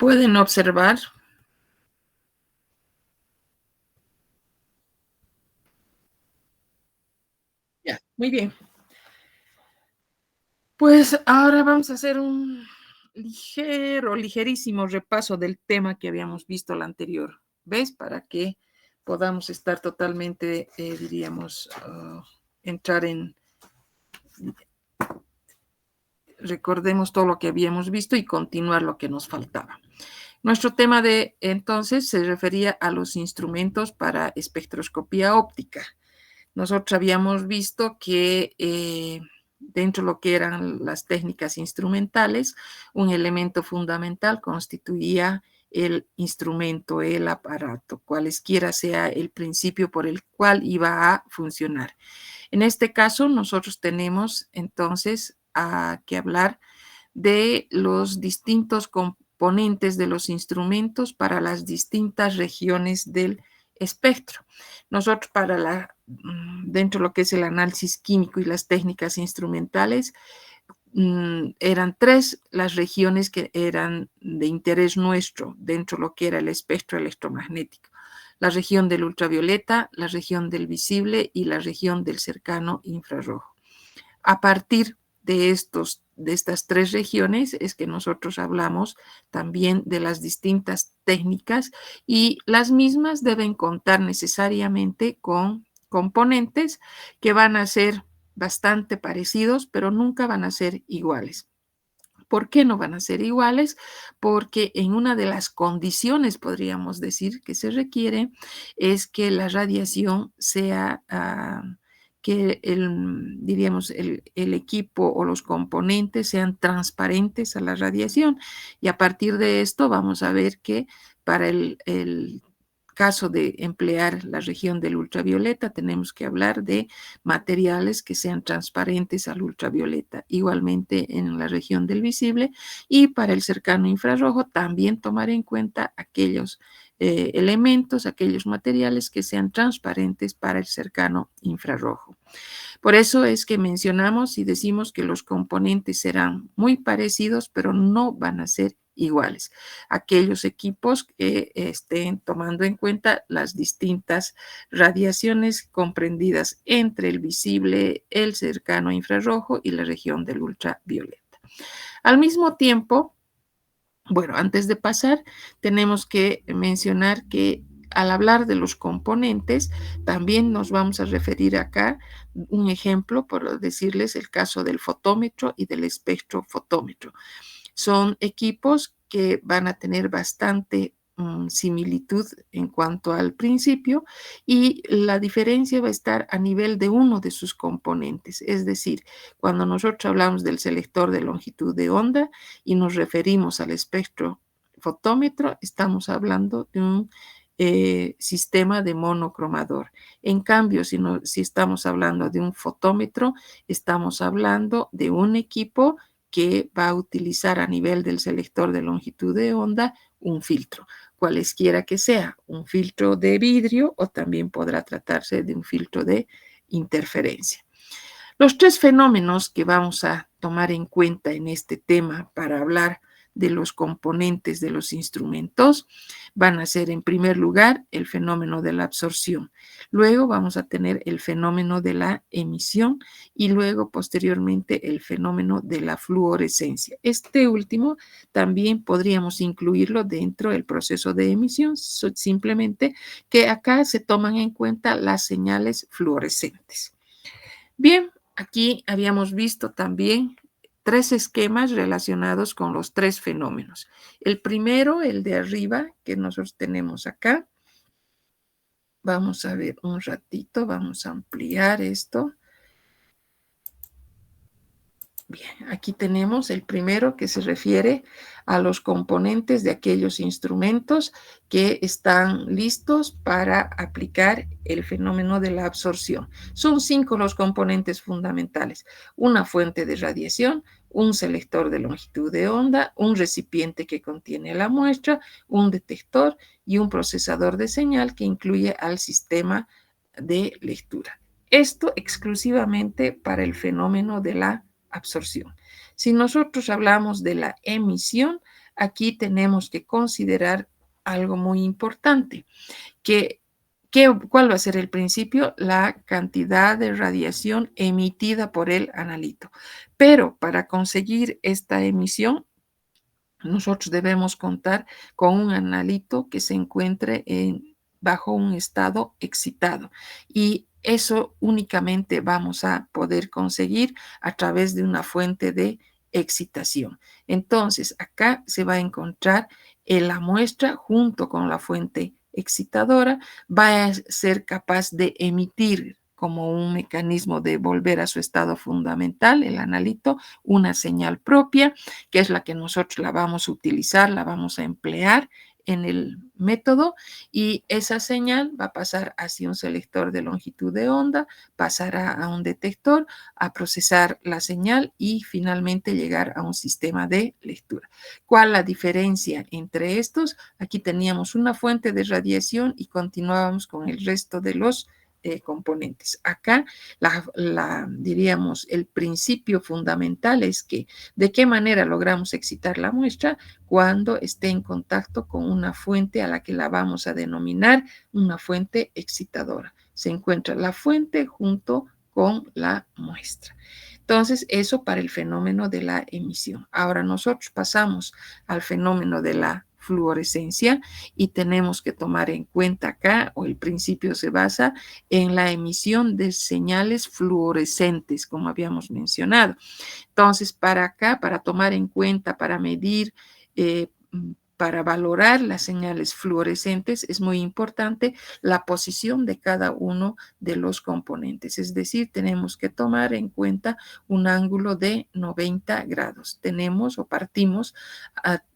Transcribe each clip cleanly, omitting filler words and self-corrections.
Pueden observar ya, muy bien. Pues ahora vamos a hacer un ligerísimo repaso del tema que habíamos visto la anterior vez para que podamos estar totalmente, diríamos, entrar en, recordemos todo lo que habíamos visto y continuar lo que nos faltaba. Nuestro tema de entonces se refería a los instrumentos para espectroscopía óptica. Nosotros habíamos visto que dentro de lo que eran las técnicas instrumentales, un elemento fundamental constituía el instrumento, el aparato, cualesquiera sea el principio por el cual iba a funcionar. En este caso, nosotros tenemos entonces que hablar de los distintos componentes de los instrumentos para las distintas regiones del espectro. Nosotros dentro de lo que es el análisis químico y las técnicas instrumentales, eran tres las regiones que eran de interés nuestro dentro de lo que era el espectro electromagnético. La región del ultravioleta, la región del visible y la región del cercano infrarrojo. A partir de estas tres regiones es que nosotros hablamos también de las distintas técnicas y las mismas deben contar necesariamente con componentes que van a ser bastante parecidos, pero nunca van a ser iguales. ¿Por qué no van a ser iguales? Porque en una de las condiciones, podríamos decir, que se requiere es que la radiación sea, que diríamos, el equipo o los componentes sean transparentes a la radiación. Y a partir de esto vamos a ver que para el caso de emplear la región del ultravioleta, tenemos que hablar de materiales que sean transparentes al ultravioleta. Igualmente en la región del visible y para el cercano infrarrojo también tomar en cuenta aquellos elementos, aquellos materiales que sean transparentes para el cercano infrarrojo. Por eso es que mencionamos y decimos que los componentes serán muy parecidos, pero no van a ser iguales. Aquellos equipos que estén tomando en cuenta las distintas radiaciones comprendidas entre el visible, el cercano infrarrojo y la región del ultravioleta. Al mismo tiempo, bueno, antes de pasar, tenemos que mencionar que al hablar de los componentes, también nos vamos a referir acá un ejemplo, por decirles el caso del fotómetro y del espectrofotómetro. Son equipos que van a tener bastante similitud en cuanto al principio y la diferencia va a estar a nivel de uno de sus componentes. Es decir, cuando nosotros hablamos del selector de longitud de onda y nos referimos al espectrofotómetro, estamos hablando de un sistema de monocromador. En cambio, si estamos hablando de un fotómetro, estamos hablando de un equipo que va a utilizar a nivel del selector de longitud de onda un filtro, cualesquiera que sea, un filtro de vidrio o también podrá tratarse de un filtro de interferencia. Los tres fenómenos que vamos a tomar en cuenta en este tema para hablar de los componentes de los instrumentos van a ser, en primer lugar, el fenómeno de la absorción. Luego vamos a tener el fenómeno de la emisión y luego, posteriormente, el fenómeno de la fluorescencia. Este último también podríamos incluirlo dentro del proceso de emisión, simplemente que acá se toman en cuenta las señales fluorescentes. Bien, aquí habíamos visto también tres esquemas relacionados con los tres fenómenos. El primero, el de arriba, que nosotros tenemos acá. Vamos a ver un ratito, vamos a ampliar esto. Bien, aquí tenemos el primero que se refiere a los componentes de aquellos instrumentos que están listos para aplicar el fenómeno de la absorción. Son 5 los componentes fundamentales: una fuente de radiación, un selector de longitud de onda, un recipiente que contiene la muestra, un detector y un procesador de señal que incluye al sistema de lectura. Esto exclusivamente para el fenómeno de la absorción. Si nosotros hablamos de la emisión, aquí tenemos que considerar algo muy importante, ¿cuál va a ser el principio? La cantidad de radiación emitida por el analito. Pero para conseguir esta emisión, nosotros debemos contar con un analito que se encuentre bajo un estado excitado. Y eso únicamente vamos a poder conseguir a través de una fuente de excitación. Entonces, acá se va a encontrar la muestra junto con la fuente excitadora, va a ser capaz de emitir como un mecanismo de volver a su estado fundamental, el analito, una señal propia, que es la que nosotros la vamos a utilizar, la vamos a emplear en el método, y esa señal va a pasar hacia un selector de longitud de onda, pasará a un detector, a procesar la señal y finalmente llegar a un sistema de lectura. ¿Cuál la diferencia entre estos? Aquí teníamos una fuente de radiación y continuábamos con el resto de los componentes. Acá, diríamos, el principio fundamental es que de qué manera logramos excitar la muestra cuando esté en contacto con una fuente a la que la vamos a denominar una fuente excitadora. Se encuentra la fuente junto con la muestra. Entonces, eso para el fenómeno de la emisión. Ahora nosotros pasamos al fenómeno de la fluorescencia y tenemos que tomar en cuenta acá, o el principio se basa en la emisión de señales fluorescentes, como habíamos mencionado. Entonces, para acá, para tomar en cuenta, para medir, para valorar las señales fluorescentes, es muy importante la posición de cada uno de los componentes. Es decir, tenemos que tomar en cuenta un ángulo de 90 grados. Tenemos o partimos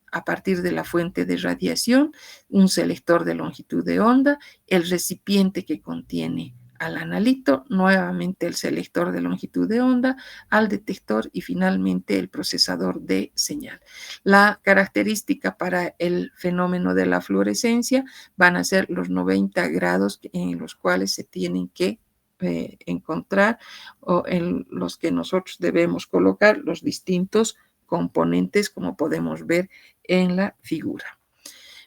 a partir de la fuente de radiación, un selector de longitud de onda, el recipiente que contiene al analito, nuevamente el selector de longitud de onda, al detector y finalmente el procesador de señal. La característica para el fenómeno de la fluorescencia van a ser los 90 grados en los cuales se tienen que encontrar o en los que nosotros debemos colocar los distintos componentes, como podemos ver en la figura.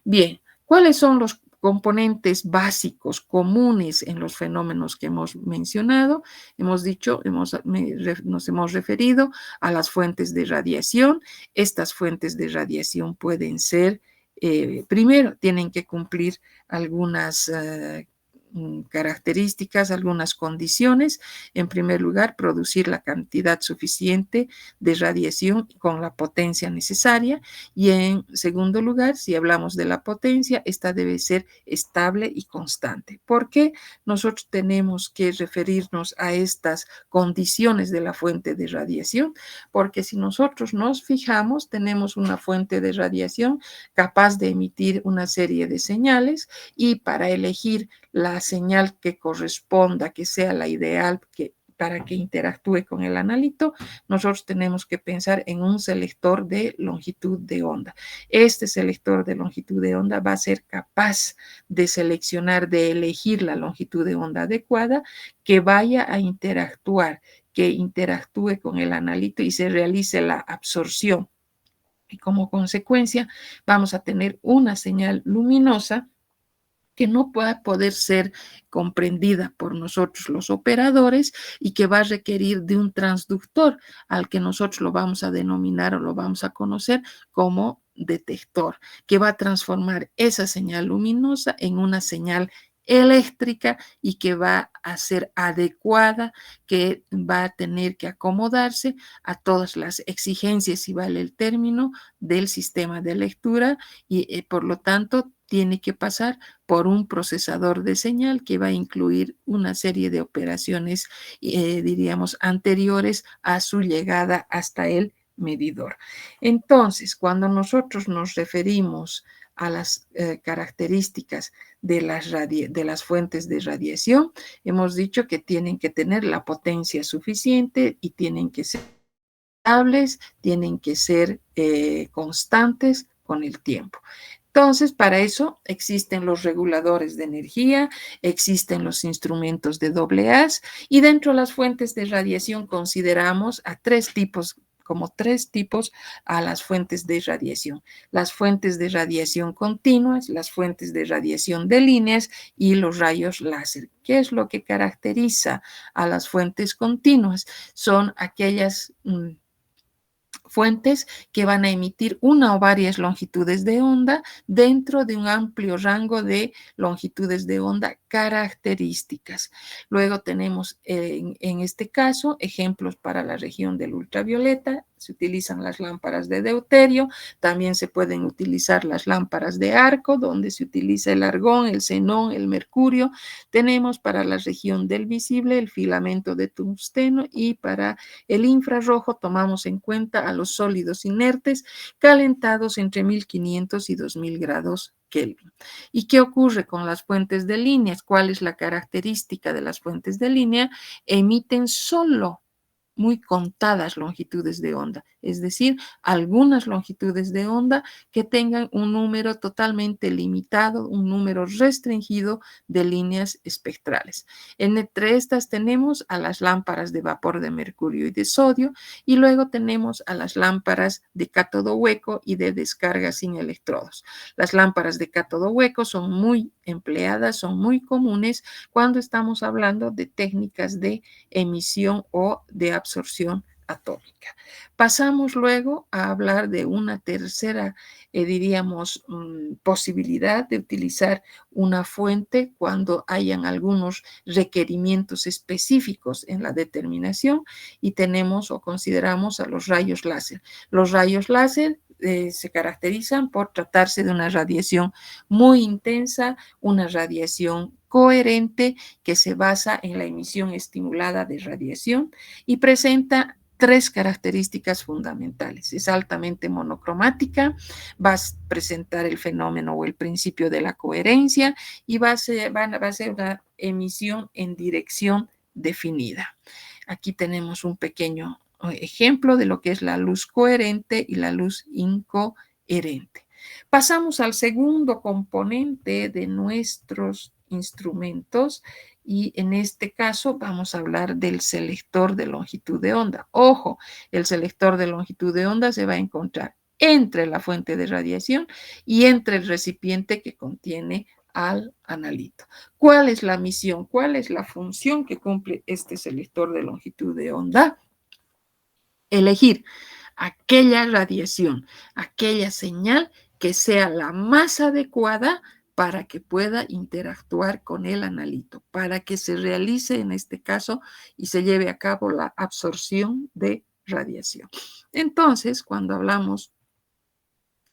Bien, ¿cuáles son los componentes básicos comunes en los fenómenos que hemos mencionado? Hemos dicho, nos hemos referido a las fuentes de radiación. Estas fuentes de radiación pueden ser, primero, tienen que cumplir algunas características, algunas condiciones. En primer lugar, producir la cantidad suficiente de radiación con la potencia necesaria. Y en segundo lugar, si hablamos de la potencia, esta debe ser estable y constante. ¿Por qué nosotros tenemos que referirnos a estas condiciones de la fuente de radiación? Porque si nosotros nos fijamos, tenemos una fuente de radiación capaz de emitir una serie de señales, y para elegir la señal que corresponda, que sea la ideal para que interactúe con el analito, nosotros tenemos que pensar en un selector de longitud de onda. Este selector de longitud de onda va a ser capaz de seleccionar, de elegir la longitud de onda adecuada que vaya a interactuar, que interactúe con el analito y se realice la absorción. Y como consecuencia vamos a tener una señal luminosa que no va a poder ser comprendida por nosotros los operadores y que va a requerir de un transductor al que nosotros lo vamos a denominar o lo vamos a conocer como detector, que va a transformar esa señal luminosa en una señal eléctrica y que va a ser adecuada, que va a tener que acomodarse a todas las exigencias, si vale el término, del sistema de lectura y por lo tanto tiene que pasar por un procesador de señal que va a incluir una serie de operaciones, diríamos, anteriores a su llegada hasta el medidor. Entonces, cuando nosotros nos referimos a las características de las fuentes de radiación, hemos dicho que tienen que tener la potencia suficiente y tienen que ser estables, tienen que ser constantes con el tiempo. Entonces, para eso existen los reguladores de energía, existen los instrumentos de doble haz, y dentro de las fuentes de radiación consideramos a tres tipos como 3 tipos a las fuentes de radiación. Las fuentes de radiación continuas, las fuentes de radiación de líneas y los rayos láser. ¿Qué es lo que caracteriza a las fuentes continuas? Son aquellas fuentes que van a emitir una o varias longitudes de onda dentro de un amplio rango de longitudes de onda características. Luego tenemos en este caso ejemplos para la región del ultravioleta. Se utilizan las lámparas de deuterio, también se pueden utilizar las lámparas de arco, donde se utiliza el argón, el xenón, el mercurio. Tenemos para la región del visible el filamento de tungsteno y para el infrarrojo tomamos en cuenta a los sólidos inertes calentados entre 1500 y 2000 grados Kelvin. ¿Y qué ocurre con las fuentes de líneas? ¿Cuál es la característica de las fuentes de línea? Emiten solo muy contadas longitudes de onda, es decir, algunas longitudes de onda que tengan un número totalmente limitado, un número restringido de líneas espectrales. Entre estas tenemos a las lámparas de vapor de mercurio y de sodio y luego tenemos a las lámparas de cátodo hueco y de descarga sin electrodos. Las lámparas de cátodo hueco son muy empleadas, son muy comunes cuando estamos hablando de técnicas de emisión o de absorción atómica. Pasamos luego a hablar de una tercera, diríamos, posibilidad de utilizar una fuente cuando hayan algunos requerimientos específicos en la determinación y tenemos o consideramos a los rayos láser. Los rayos láser se caracterizan por tratarse de una radiación muy intensa, una radiación coherente que se basa en la emisión estimulada de radiación y presenta 3 características fundamentales. Es altamente monocromática, va a presentar el fenómeno o el principio de la coherencia y va a ser una emisión en dirección definida. Aquí tenemos un pequeño ejemplo de lo que es la luz coherente y la luz incoherente. Pasamos al segundo componente de nuestros instrumentos y en este caso vamos a hablar del selector de longitud de onda. Ojo, el selector de longitud de onda se va a encontrar entre la fuente de radiación y entre el recipiente que contiene al analito. ¿Cuál es la misión? ¿Cuál es la función que cumple este selector de longitud de onda? Elegir aquella radiación, aquella señal que sea la más adecuada para que pueda interactuar con el analito, para que se realice en este caso y se lleve a cabo la absorción de radiación. Entonces, cuando hablamos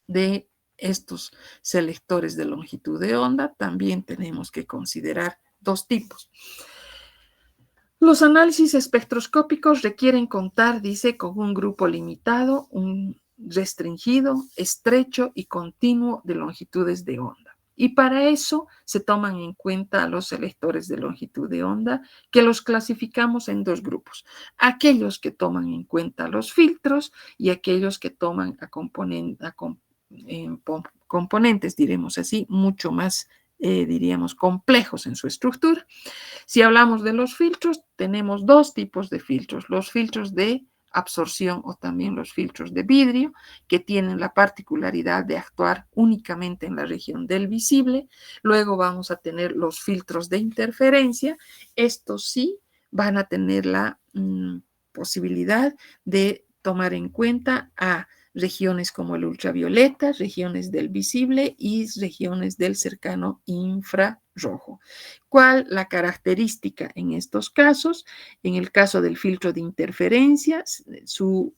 de estos selectores de longitud de onda, también tenemos que considerar 2 tipos. Los análisis espectroscópicos requieren contar, dice, con un grupo limitado, un restringido, estrecho y continuo de longitudes de onda. Y para eso se toman en cuenta los selectores de longitud de onda, que los clasificamos en 2 grupos. Aquellos que toman en cuenta los filtros y aquellos que toman a componentes, diremos así, mucho más, diríamos, complejos en su estructura. Si hablamos de los filtros, tenemos 2 tipos de filtros. Los filtros de absorción o también los filtros de vidrio, que tienen la particularidad de actuar únicamente en la región del visible. Luego vamos a tener los filtros de interferencia. Estos sí van a tener la posibilidad de tomar en cuenta a regiones como el ultravioleta, regiones del visible y regiones del cercano infrarrojo. ¿Cuál la característica en estos casos? En el caso del filtro de interferencia, su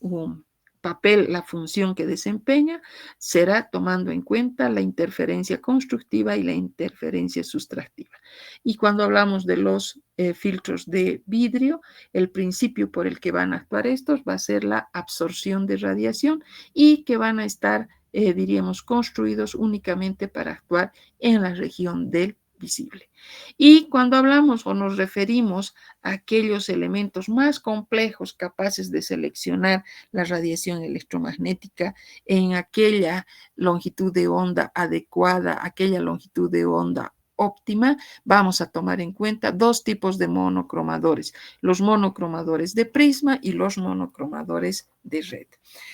papel, la función que desempeña, será tomando en cuenta la interferencia constructiva y la interferencia sustractiva. Y cuando hablamos de los filtros de vidrio, el principio por el que van a actuar estos va a ser la absorción de radiación y que van a estar, diríamos, construidos únicamente para actuar en la región del visible. Y cuando hablamos o nos referimos a aquellos elementos más complejos capaces de seleccionar la radiación electromagnética en aquella longitud de onda adecuada, aquella longitud de onda óptima, vamos a tomar en cuenta dos tipos de monocromadores, los monocromadores de prisma y los monocromadores de red.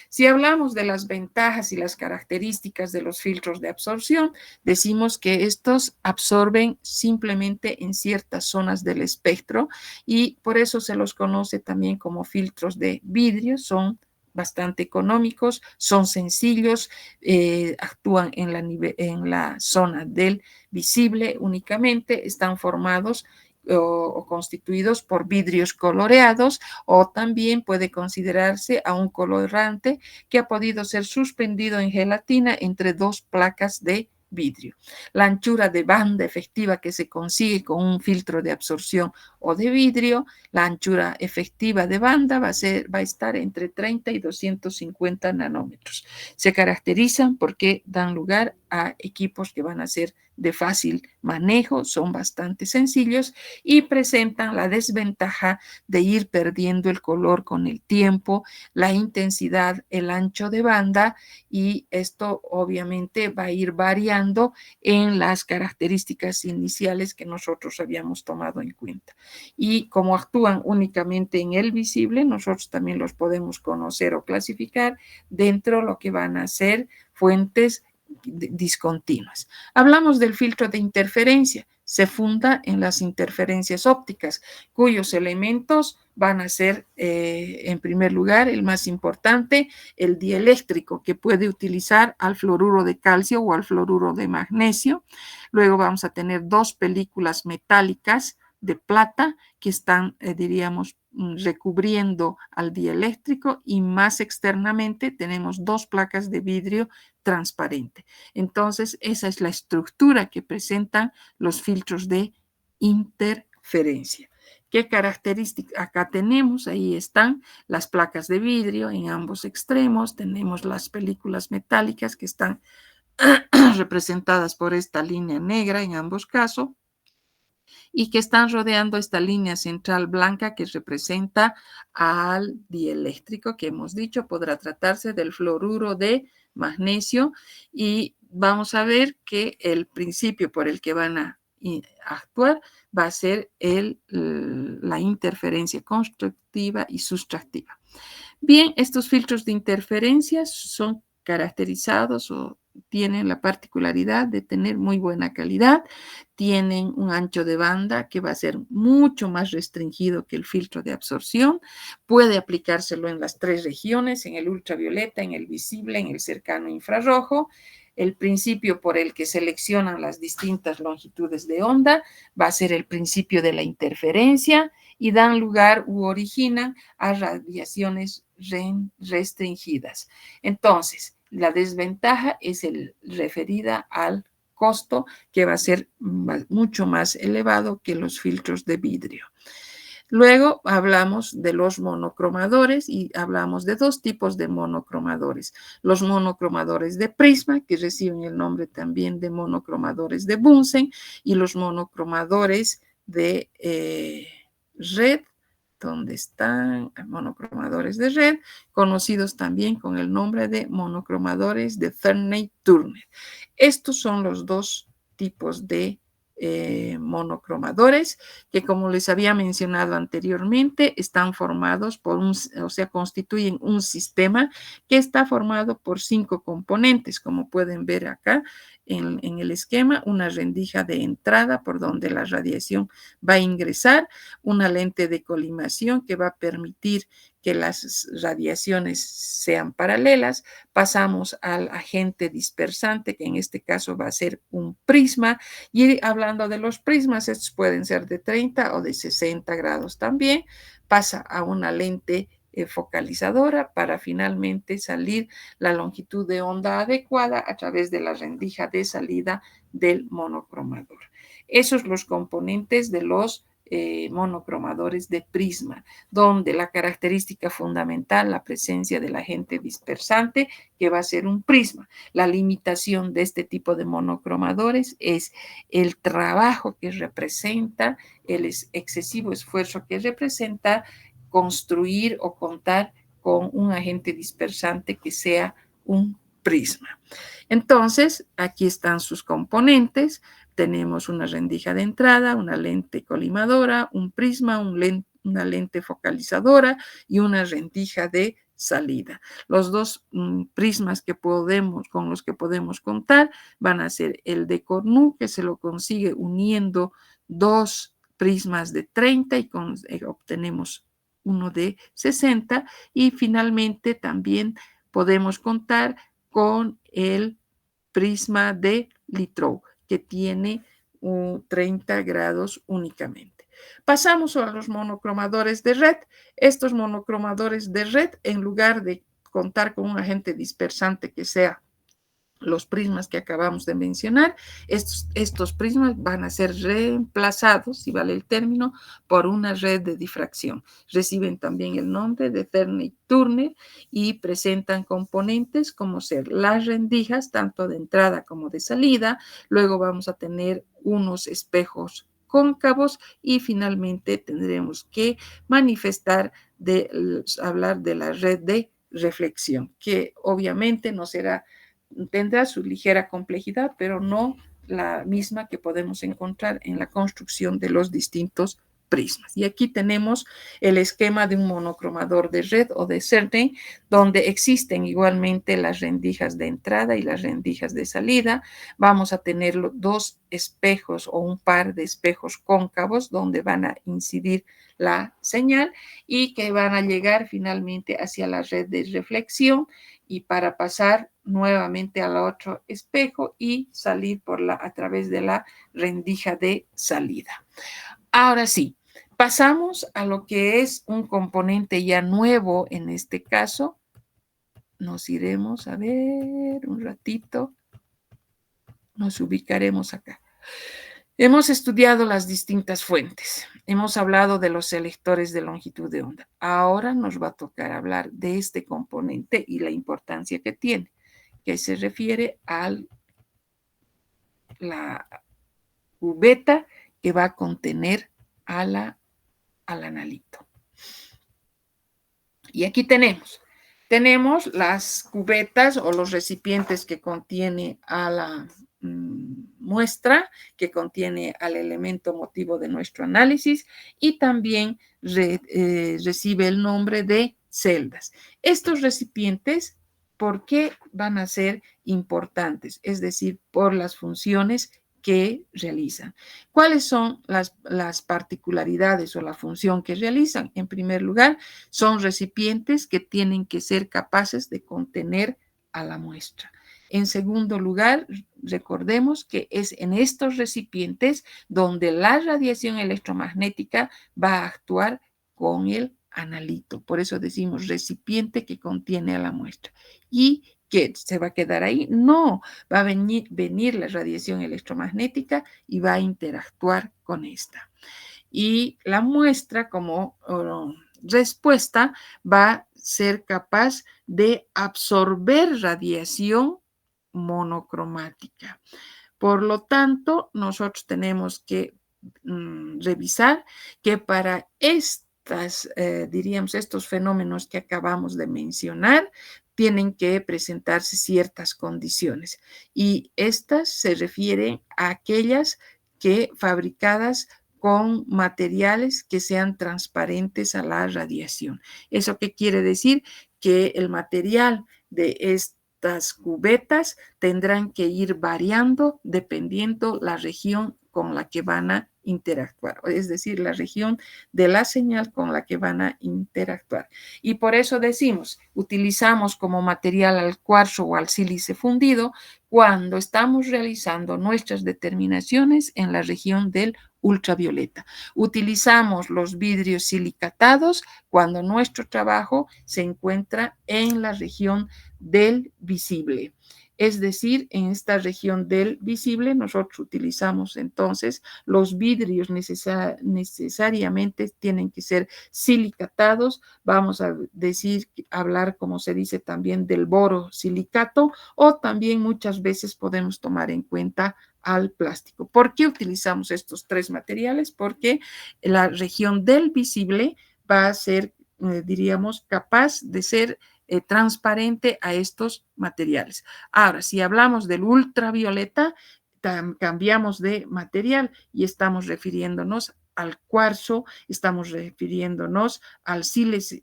Si hablamos de las ventajas y las características de los filtros de absorción, decimos que estos absorben simplemente en ciertas zonas del espectro y por eso se los conoce también como filtros de vidrio. Son bastante económicos, son sencillos, actúan en la zona del visible únicamente, están formados o constituidos por vidrios coloreados, o también puede considerarse a un colorante que ha podido ser suspendido en gelatina entre dos placas de vidrio. La anchura de banda efectiva que se consigue con un filtro de absorción o de vidrio, la anchura efectiva de banda va a estar entre 30 y 250 nanómetros. Se caracterizan porque dan lugar a equipos que van a ser de fácil manejo, son bastante sencillos y presentan la desventaja de ir perdiendo el color con el tiempo, la intensidad, el ancho de banda, y esto obviamente va a ir variando en las características iniciales que nosotros habíamos tomado en cuenta. Y como actúan únicamente en el visible, nosotros también los podemos conocer o clasificar dentro de lo que van a ser fuentes discontinuas. Hablamos del filtro de interferencia. Se funda en las interferencias ópticas, cuyos elementos van a ser, en primer lugar, el más importante, el dieléctrico, que puede utilizar al fluoruro de calcio o al fluoruro de magnesio. Luego vamos a tener dos películas metálicas de plata que están, diríamos, recubriendo al dieléctrico, y más externamente tenemos dos placas de vidrio transparente. Entonces, esa es la estructura que presentan los filtros de interferencia. ¿Qué características? Acá tenemos, ahí están las placas de vidrio en ambos extremos, tenemos las películas metálicas que están representadas por esta línea negra en ambos casos, y que están rodeando esta línea central blanca que representa al dieléctrico, que hemos dicho podrá tratarse del fluoruro de magnesio, y vamos a ver que el principio por el que van a actuar va a ser la interferencia constructiva y sustractiva. Bien, estos filtros de interferencias son caracterizados o tienen la particularidad de tener muy buena calidad, tienen un ancho de banda que va a ser mucho más restringido que el filtro de absorción, puede aplicárselo en las tres regiones, en el ultravioleta, en el visible, en el cercano infrarrojo. El principio por el que seleccionan las distintas longitudes de onda va a ser el principio de la interferencia, y dan lugar u originan a radiaciones restringidas. Entonces, la desventaja es referida al costo, que va a ser mucho más elevado que los filtros de vidrio. Luego hablamos de los monocromadores y hablamos de dos tipos de monocromadores. Los monocromadores de prisma, que reciben el nombre también de monocromadores de Bunsen, y los monocromadores de red, donde están monocromadores de red, conocidos también con el nombre de monocromadores de Ferney-Turner. Estos son los dos tipos de monocromadores que, como les había mencionado anteriormente, están formados por constituyen un sistema que está formado por 5 componentes, como pueden ver acá en el esquema: una rendija de entrada por donde la radiación va a ingresar, una lente de colimación que va a permitir que las radiaciones sean paralelas, pasamos al agente dispersante, que en este caso va a ser un prisma, y hablando de los prismas, estos pueden ser de 30 o de 60 grados también, pasa a una lente focalizadora para finalmente salir la longitud de onda adecuada a través de la rendija de salida del monocromador. Esos son los componentes de los monocromadores de prisma, donde la característica fundamental, la presencia del agente dispersante, que va a ser un prisma. La limitación de este tipo de monocromadores es el trabajo que representa, el excesivo esfuerzo que representa construir o contar con un agente dispersante que sea un prisma. Entonces, aquí están sus componentes. Tenemos una rendija de entrada, una lente colimadora, un prisma, una lente focalizadora y una rendija de salida. Los dos prismas con los que podemos contar van a ser el de Cornu, que se lo consigue uniendo dos prismas de 30 y obtenemos uno de 60, y finalmente también podemos contar con el prisma de Littrow, que tiene 30 grados únicamente. Pasamos a los monocromadores de red. Estos monocromadores de red, en lugar de contar con un agente dispersante que sea los prismas que acabamos de mencionar, estos prismas van a ser reemplazados, si vale el término, por una red de difracción. Reciben también el nombre de Terney-Turner y presentan componentes como ser las rendijas, tanto de entrada como de salida. Luego vamos a tener unos espejos cóncavos y finalmente tendremos que hablar de la red de reflexión, que obviamente no será, tendrá su ligera complejidad, pero no la misma que podemos encontrar en la construcción de los distintos prismas. Y aquí tenemos el esquema de un monocromador de red o de Certain, donde existen igualmente las rendijas de entrada y las rendijas de salida. Vamos a tener dos espejos o un par de espejos cóncavos donde van a incidir la señal y que van a llegar finalmente hacia la red de reflexión, y para pasar nuevamente al otro espejo y salir a través de la rendija de salida. Ahora sí, pasamos a lo que es un componente ya nuevo en este caso. Nos iremos a ver un ratito. Nos ubicaremos acá. Hemos estudiado las distintas fuentes. Hemos hablado de los selectores de longitud de onda. Ahora nos va a tocar hablar de este componente y la importancia que tiene, que se refiere a la cubeta que va a contener al analito. Y aquí tenemos las cubetas o los recipientes que contiene a la muestra, que contiene al elemento motivo de nuestro análisis, y también recibe el nombre de celdas. Estos recipientes, ¿por qué van a ser importantes? Es decir, por las funciones que realizan. ¿Cuáles son las particularidades o la función que realizan? En primer lugar, son recipientes que tienen que ser capaces de contener a la muestra. En segundo lugar, recordemos que es en estos recipientes donde la radiación electromagnética va a actuar con el analito. Por eso decimos recipiente que contiene a la muestra. ¿Y qué se va a quedar ahí? No, va a venir la radiación electromagnética y va a interactuar con esta. Y la muestra como respuesta va a ser capaz de absorber radiación monocromática. Por lo tanto, nosotros tenemos que revisar que para estos fenómenos que acabamos de mencionar, tienen que presentarse ciertas condiciones, y estas se refieren a aquellas que fabricadas con materiales que sean transparentes a la radiación. ¿Eso qué quiere decir? Que el material de estas cubetas tendrán que ir variando dependiendo la región con la que van a interactuar, es decir, la región de la señal con la que van a interactuar. Y por eso decimos, utilizamos como material al cuarzo o al sílice fundido cuando estamos realizando nuestras determinaciones en la región del ultravioleta. Utilizamos los vidrios silicatados cuando nuestro trabajo se encuentra en la región del visible. Es decir, en esta región del visible nosotros utilizamos entonces los vidrios necesariamente tienen que ser silicatados. Vamos a hablar, como se dice también, del borosilicato, o también muchas veces podemos tomar en cuenta al plástico. ¿Por qué utilizamos estos tres materiales? Porque la región del visible va a ser, diríamos, capaz de ser transparente a estos materiales. Ahora, si hablamos del ultravioleta, cambiamos de material y estamos refiriéndonos al cuarzo, estamos refiriéndonos al sílice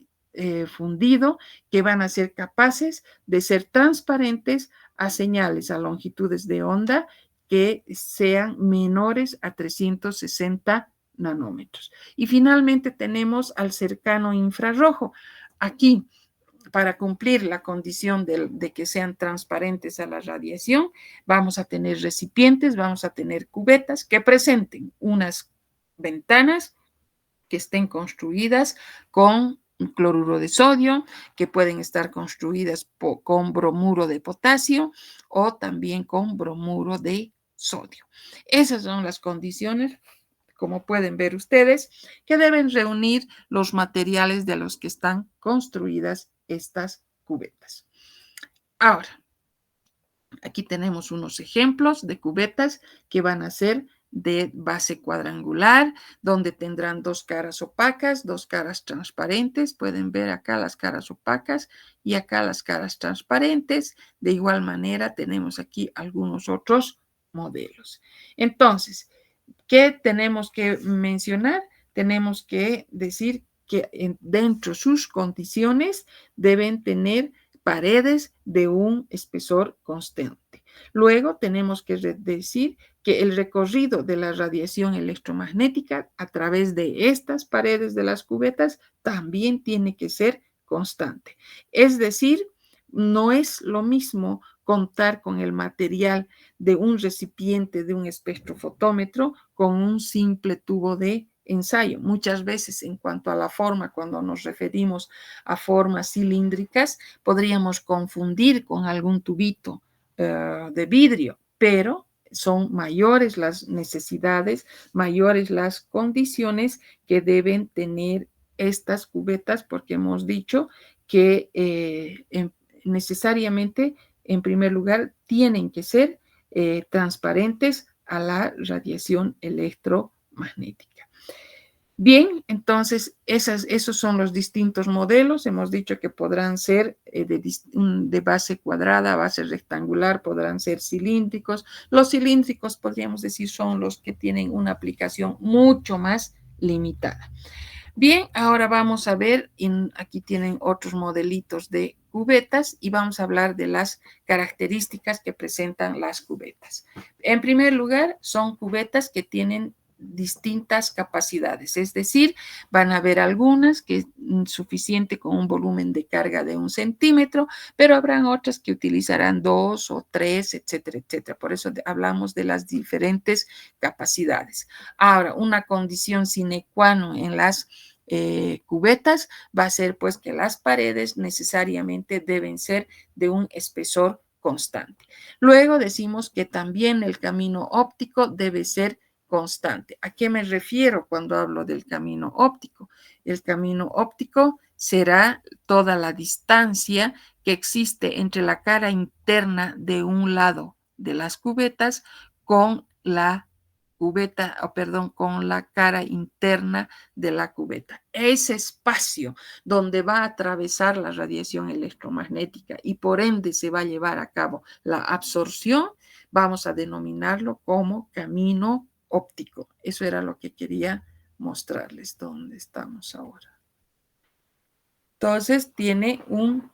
fundido, que van a ser capaces de ser transparentes a señales, a longitudes de onda que sean menores a 360 nanómetros. Y finalmente tenemos al cercano infrarrojo. Aquí, para cumplir la condición de que sean transparentes a la radiación, vamos a tener recipientes, vamos a tener cubetas que presenten unas ventanas que estén construidas con cloruro de sodio, que pueden estar construidas con bromuro de potasio o también con bromuro de sodio. Esas son las condiciones, como pueden ver ustedes, que deben reunir los materiales de los que están construidas estas cubetas. Ahora, aquí tenemos unos ejemplos de cubetas que van a ser de base cuadrangular, donde tendrán dos caras opacas, dos caras transparentes. Pueden ver acá las caras opacas y acá las caras transparentes. De igual manera, tenemos aquí algunos otros modelos. Entonces, ¿qué tenemos que mencionar? Tenemos que decir que dentro de sus condiciones deben tener paredes de un espesor constante. Luego tenemos que decir que el recorrido de la radiación electromagnética a través de estas paredes de las cubetas también tiene que ser constante. Es decir, no es lo mismo contar con el material de un recipiente de un espectrofotómetro con un simple tubo de ensayo. Muchas veces, en cuanto a la forma, cuando nos referimos a formas cilíndricas, podríamos confundir con algún tubito de vidrio, pero son mayores las necesidades, mayores las condiciones que deben tener estas cubetas, porque hemos dicho que necesariamente, en primer lugar, tienen que ser transparentes a la radiación electromagnética. Bien, entonces esos son los distintos modelos. Hemos dicho que podrán ser de base cuadrada, base rectangular, podrán ser cilíndricos. Los cilíndricos, podríamos decir, son los que tienen una aplicación mucho más limitada. Bien, ahora vamos a ver, aquí tienen otros modelitos de cubetas y vamos a hablar de las características que presentan las cubetas. En primer lugar, son cubetas que tienen distintas capacidades, es decir, van a haber algunas que es suficiente con un volumen de carga de 1 centímetro, pero habrán otras que utilizarán 2 o 3, etcétera, etcétera. Por eso hablamos de las diferentes capacidades. Ahora, una condición sine qua non en las cubetas va a ser pues que las paredes necesariamente deben ser de un espesor constante. Luego decimos que también el camino óptico debe ser constante. ¿A qué me refiero cuando hablo del camino óptico? El camino óptico será toda la distancia que existe entre la cara interna de un lado de las cubetas con la cubeta, con la cara interna de la cubeta. Ese espacio donde va a atravesar la radiación electromagnética y por ende se va a llevar a cabo la absorción, vamos a denominarlo como camino óptico. Eso era lo que quería mostrarles. ¿Dónde estamos ahora? Entonces tiene un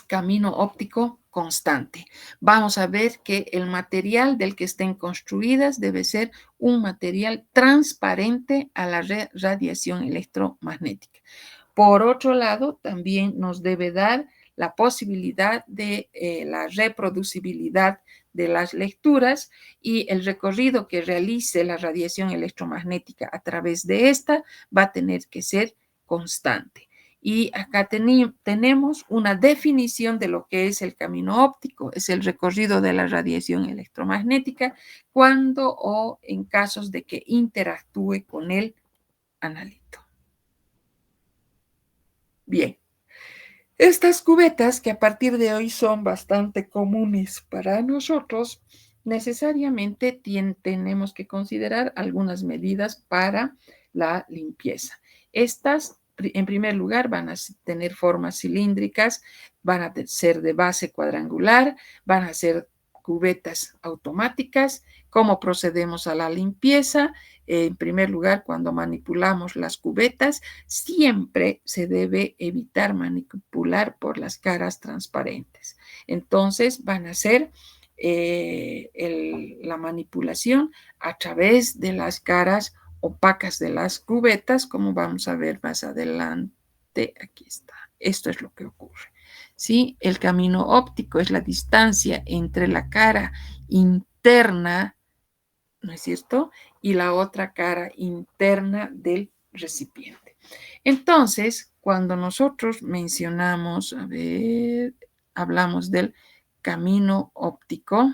camino óptico constante. Vamos a ver que el material del que estén construidas debe ser un material transparente a la radiación electromagnética. Por otro lado, también nos debe dar la posibilidad de la reproducibilidad de las lecturas y el recorrido que realice la radiación electromagnética a través de esta va a tener que ser constante. Y acá tenemos una definición de lo que es el camino óptico, es el recorrido de la radiación electromagnética cuando o en casos de que interactúe con el analito. Bien, estas cubetas que a partir de hoy son bastante comunes para nosotros, necesariamente tenemos que considerar algunas medidas para la limpieza. Estas En primer lugar, van a tener formas cilíndricas, van a ser de base cuadrangular, van a ser cubetas automáticas. ¿Cómo procedemos a la limpieza? En primer lugar, cuando manipulamos las cubetas, siempre se debe evitar manipular por las caras transparentes. Entonces, van a ser la manipulación a través de las caras opacas de las cubetas, como vamos a ver más adelante. Aquí está. Esto es lo que ocurre. ¿Sí? El camino óptico es la distancia entre la cara interna, ¿no es cierto?, y la otra cara interna del recipiente. Entonces, cuando nosotros mencionamos, a ver, hablamos del camino óptico.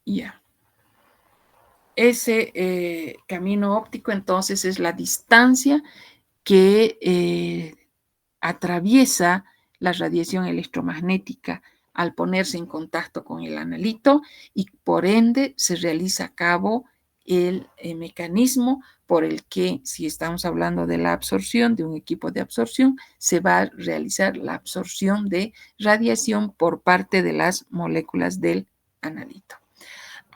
Ya. Ese camino óptico entonces es la distancia que atraviesa la radiación electromagnética al ponerse en contacto con el analito y por ende se realiza a cabo el mecanismo por el que, si estamos hablando de la absorción, de un equipo de absorción, se va a realizar la absorción de radiación por parte de las moléculas del analito.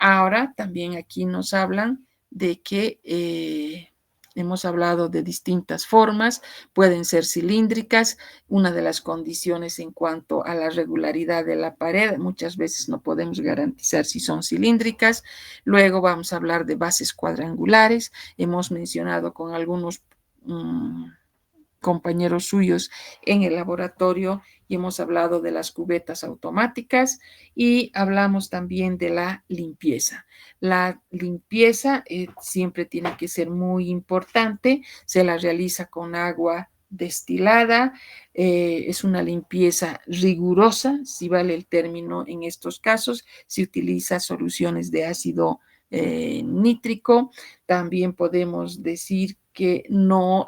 Ahora también aquí nos hablan de que hemos hablado de distintas formas, pueden ser cilíndricas. Una de las condiciones en cuanto a la regularidad de la pared, muchas veces no podemos garantizar si son cilíndricas. Luego vamos a hablar de bases cuadrangulares. Hemos mencionado con algunos compañeros suyos en el laboratorio y hemos hablado de las cubetas automáticas y hablamos también de la limpieza. La limpieza siempre tiene que ser muy importante, se la realiza con agua destilada, es una limpieza rigurosa, si vale el término en estos casos, se utiliza soluciones de ácido nítrico. También podemos decir que no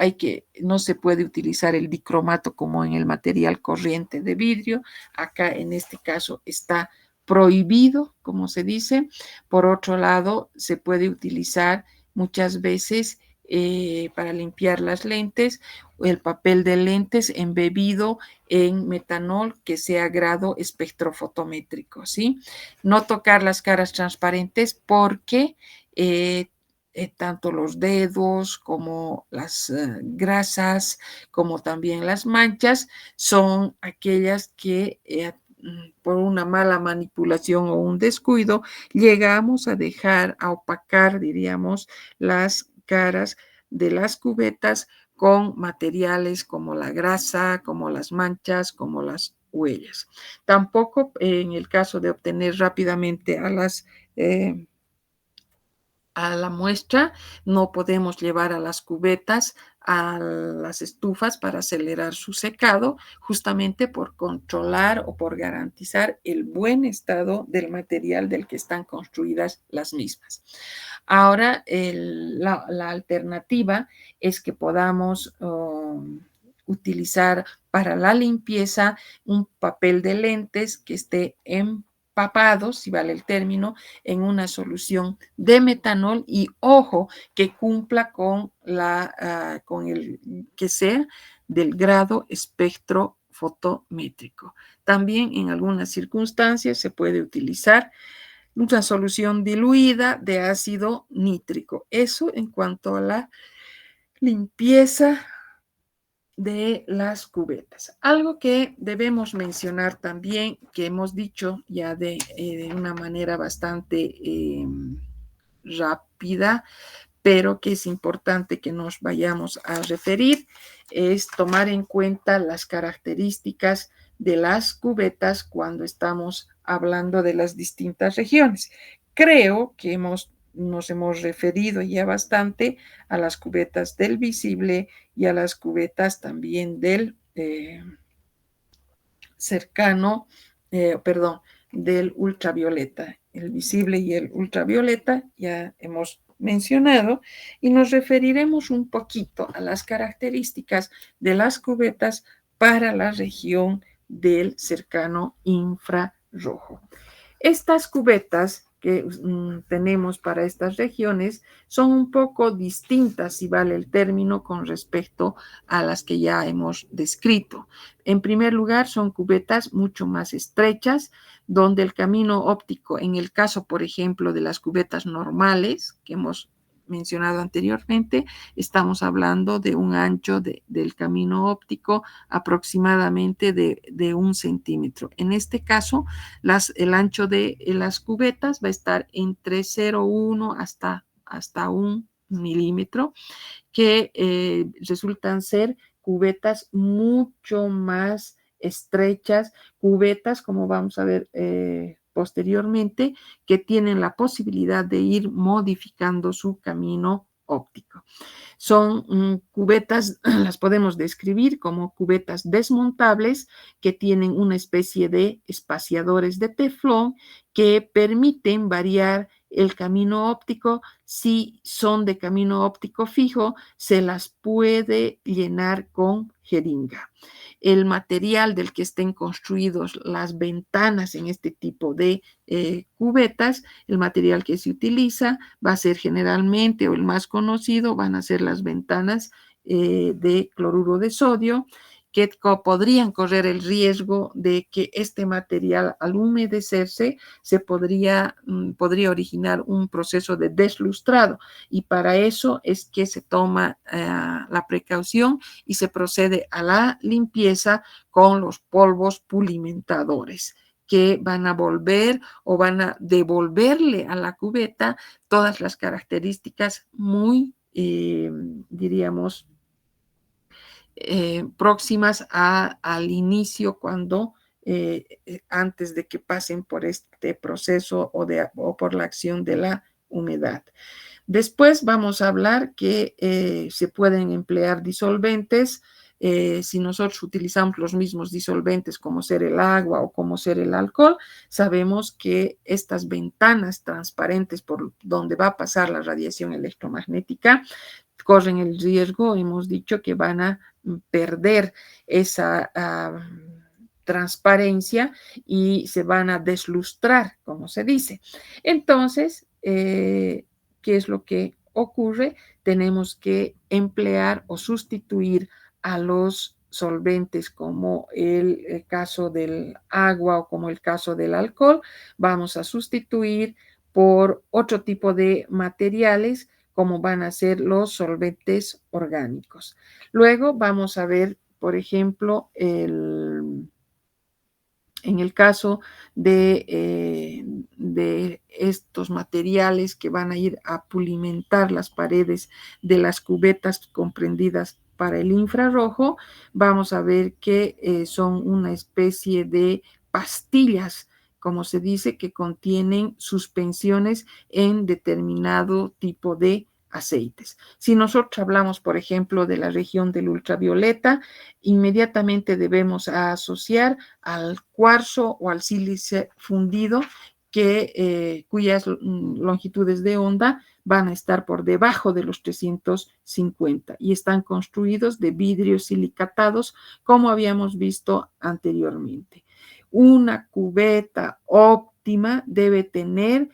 se puede utilizar el dicromato como en el material corriente de vidrio. Acá en este caso está prohibido, como se dice. Por otro lado, se puede utilizar muchas veces para limpiar las lentes, el papel de lentes embebido en metanol que sea grado espectrofotométrico, ¿sí? No tocar las caras transparentes porque tanto los dedos como las grasas, como también las manchas, son aquellas que por una mala manipulación o un descuido llegamos a dejar, a opacar, diríamos, las caras de las cubetas con materiales como la grasa, como las manchas, como las huellas. Tampoco en el caso de obtener rápidamente a la muestra, no podemos llevar a las cubetas a las estufas para acelerar su secado, justamente por controlar o por garantizar el buen estado del material del que están construidas las mismas. Ahora, la alternativa es que podamos utilizar para la limpieza un papel de lentes que esté empapado, si vale el término, en una solución de metanol y ojo que cumpla con el que sea del grado espectrofotométrico. También en algunas circunstancias se puede utilizar una solución diluida de ácido nítrico. Eso en cuanto a la limpieza de las cubetas. Algo que debemos mencionar también, que hemos dicho ya de una manera bastante rápida, pero que es importante que nos vayamos a referir, es tomar en cuenta las características de las cubetas cuando estamos hablando de las distintas regiones. Creo que nos hemos referido ya bastante a las cubetas del visible y a las cubetas también del del ultravioleta. El visible y el ultravioleta ya hemos mencionado y nos referiremos un poquito a las características de las cubetas para la región del cercano infrarrojo. Estas cubetas que tenemos para estas regiones son un poco distintas, si vale el término, con respecto a las que ya hemos descrito. En primer lugar, son cubetas mucho más estrechas, donde el camino óptico, en el caso, por ejemplo, de las cubetas normales que hemos mencionado anteriormente, estamos hablando de un ancho del camino óptico aproximadamente de 1 centímetro. En este caso, el ancho de las cubetas va a estar entre 0,1 hasta 1 milímetro, que resultan ser cubetas mucho más estrechas, cubetas, como vamos a ver posteriormente, que tienen la posibilidad de ir modificando su camino óptico. Son cubetas, las podemos describir como cubetas desmontables que tienen una especie de espaciadores de teflón que permiten variar el camino óptico. Si son de camino óptico fijo, se las puede llenar con jeringa. El material del que estén construidos las ventanas en este tipo de cubetas, el material que se utiliza va a ser generalmente, o el más conocido, van a ser las ventanas de cloruro de sodio, que podrían correr el riesgo de que este material, al humedecerse, podría originar un proceso de deslustrado, y para eso es que se toma la precaución y se procede a la limpieza con los polvos pulimentadores, que van a volver o van a devolverle a la cubeta todas las características muy, diríamos, próximas al inicio, cuando antes de que pasen por este proceso o por la acción de la humedad. Después vamos a hablar que se pueden emplear disolventes. Si nosotros utilizamos los mismos disolventes como ser el agua o como ser el alcohol, sabemos que estas ventanas transparentes por donde va a pasar la radiación electromagnética corren el riesgo, hemos dicho, que van a perder esa transparencia y se van a deslustrar, como se dice. Entonces, ¿qué es lo que ocurre? Tenemos que emplear o sustituir a los solventes, como el caso del agua o como el caso del alcohol. Vamos a sustituir por otro tipo de materiales, como van a ser los solventes orgánicos. Luego vamos a ver, por ejemplo, en el caso de estos materiales que van a ir a pulimentar las paredes de las cubetas comprendidas para el infrarrojo, vamos a ver que son una especie de pastillas, como se dice, que contienen suspensiones en determinado tipo de aceites. Si nosotros hablamos, por ejemplo, de la región del ultravioleta, inmediatamente debemos asociar al cuarzo o al sílice fundido, cuyas longitudes de onda van a estar por debajo de los 350 y están construidos de vidrios silicatados, como habíamos visto anteriormente. Una cubeta óptima debe tener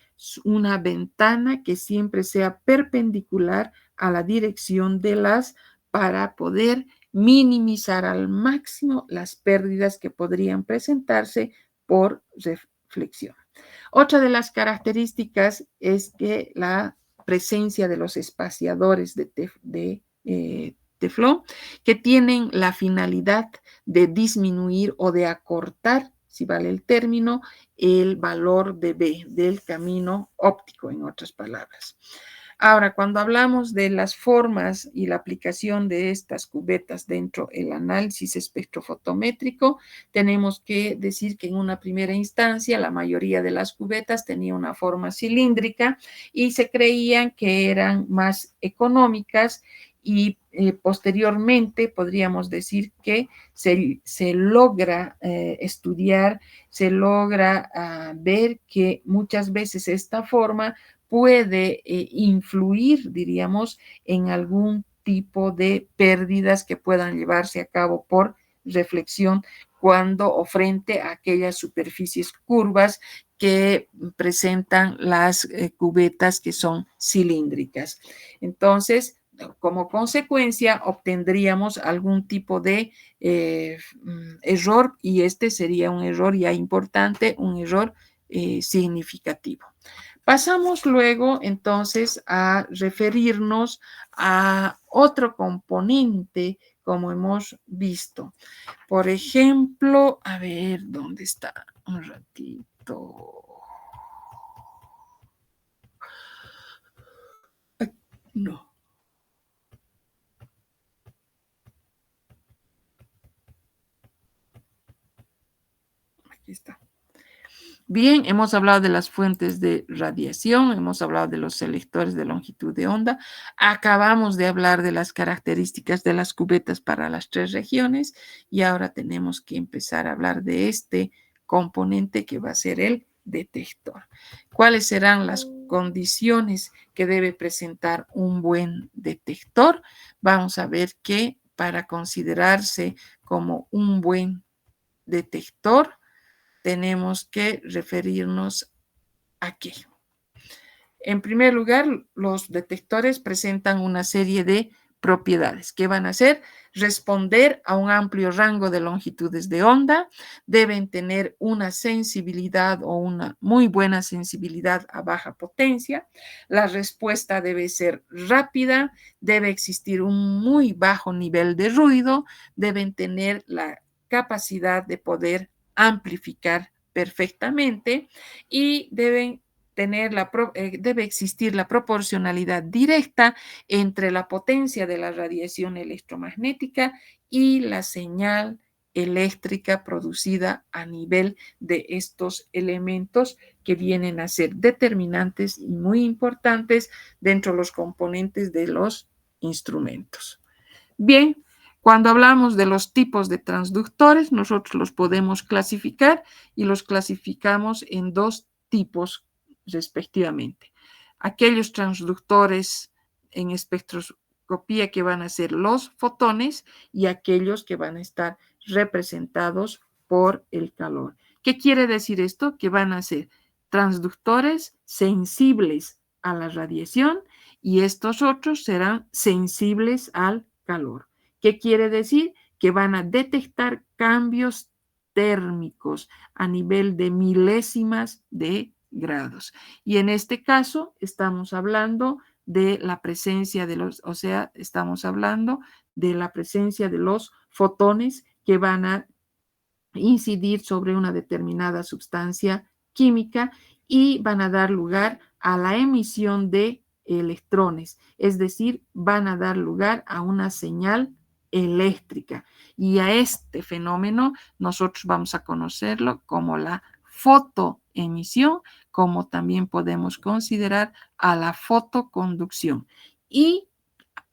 una ventana que siempre sea perpendicular a la dirección de para poder minimizar al máximo las pérdidas que podrían presentarse por reflexión. Otra de las características es que la presencia de los espaciadores de teflón, que tienen la finalidad de disminuir o de acortar, si vale el término, el valor de B, del camino óptico, en otras palabras. Ahora, cuando hablamos de las formas y la aplicación de estas cubetas dentro del análisis espectrofotométrico, tenemos que decir que en una primera instancia la mayoría de las cubetas tenía una forma cilíndrica y se creían que eran más económicas, y posteriormente podríamos decir que se logra estudiar, se logra ver que muchas veces esta forma puede influir, diríamos, en algún tipo de pérdidas que puedan llevarse a cabo por reflexión cuando o frente a aquellas superficies curvas que presentan las cubetas que son cilíndricas. Entonces, como consecuencia, obtendríamos algún tipo de error, y este sería un error ya importante, un error significativo. Pasamos luego entonces a referirnos a otro componente, como hemos visto. Por ejemplo, a ver, ¿dónde está? Un ratito. No, aquí está. Bien, hemos hablado de las fuentes de radiación, hemos hablado de los selectores de longitud de onda, acabamos de hablar de las características de las cubetas para las tres regiones, y ahora tenemos que empezar a hablar de este componente que va a ser el detector. ¿Cuáles serán las condiciones que debe presentar un buen detector? Vamos a ver que para considerarse como un buen detector, tenemos que referirnos a qué. En primer lugar, los detectores presentan una serie de propiedades que van a ser responder a un amplio rango de longitudes de onda, deben tener una sensibilidad o una muy buena sensibilidad a baja potencia, la respuesta debe ser rápida, debe existir un muy bajo nivel de ruido, deben tener la capacidad de poder amplificar perfectamente, y deben debe existir la proporcionalidad directa entre la potencia de la radiación electromagnética y la señal eléctrica producida a nivel de estos elementos, que vienen a ser determinantes y muy importantes dentro de los componentes de los instrumentos. Bien, cuando hablamos de los tipos de transductores, nosotros los podemos clasificar, y los clasificamos en dos tipos respectivamente. Aquellos transductores en espectroscopía que van a ser los fotones, y aquellos que van a estar representados por el calor. ¿Qué quiere decir esto? Que van a ser transductores sensibles a la radiación, y estos otros serán sensibles al calor. ¿Qué quiere decir? Que van a detectar cambios térmicos a nivel de milésimas de grados. Y en este caso estamos hablando de la presencia de los, o sea, estamos hablando de la presencia de los fotones que van a incidir sobre una determinada sustancia química y van a dar lugar a la emisión de electrones, es decir, van a dar lugar a una señal eléctrica. Y a este fenómeno nosotros vamos a conocerlo como la fotoemisión, como también podemos considerar a la fotoconducción. Y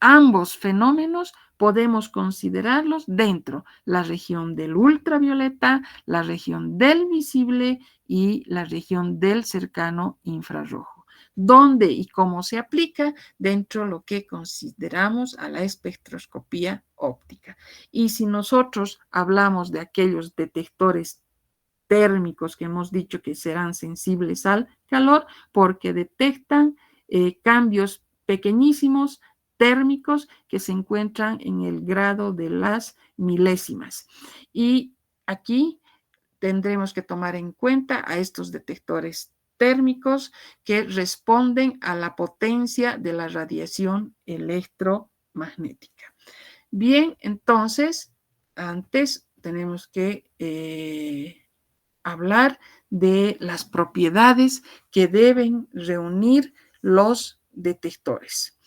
ambos fenómenos podemos considerarlos dentro la región del ultravioleta, la región del visible y la región del cercano infrarrojo. ¿Dónde y cómo se aplica? Dentro de lo que consideramos a la espectroscopía óptica. Y si nosotros hablamos de aquellos detectores térmicos que hemos dicho que serán sensibles al calor, porque detectan cambios pequeñísimos térmicos que se encuentran en el grado de las milésimas. Y aquí tendremos que tomar en cuenta a estos detectores térmicos que responden a la potencia de la radiación electromagnética. Bien, entonces, antes tenemos que hablar de las propiedades que deben reunir los detectores.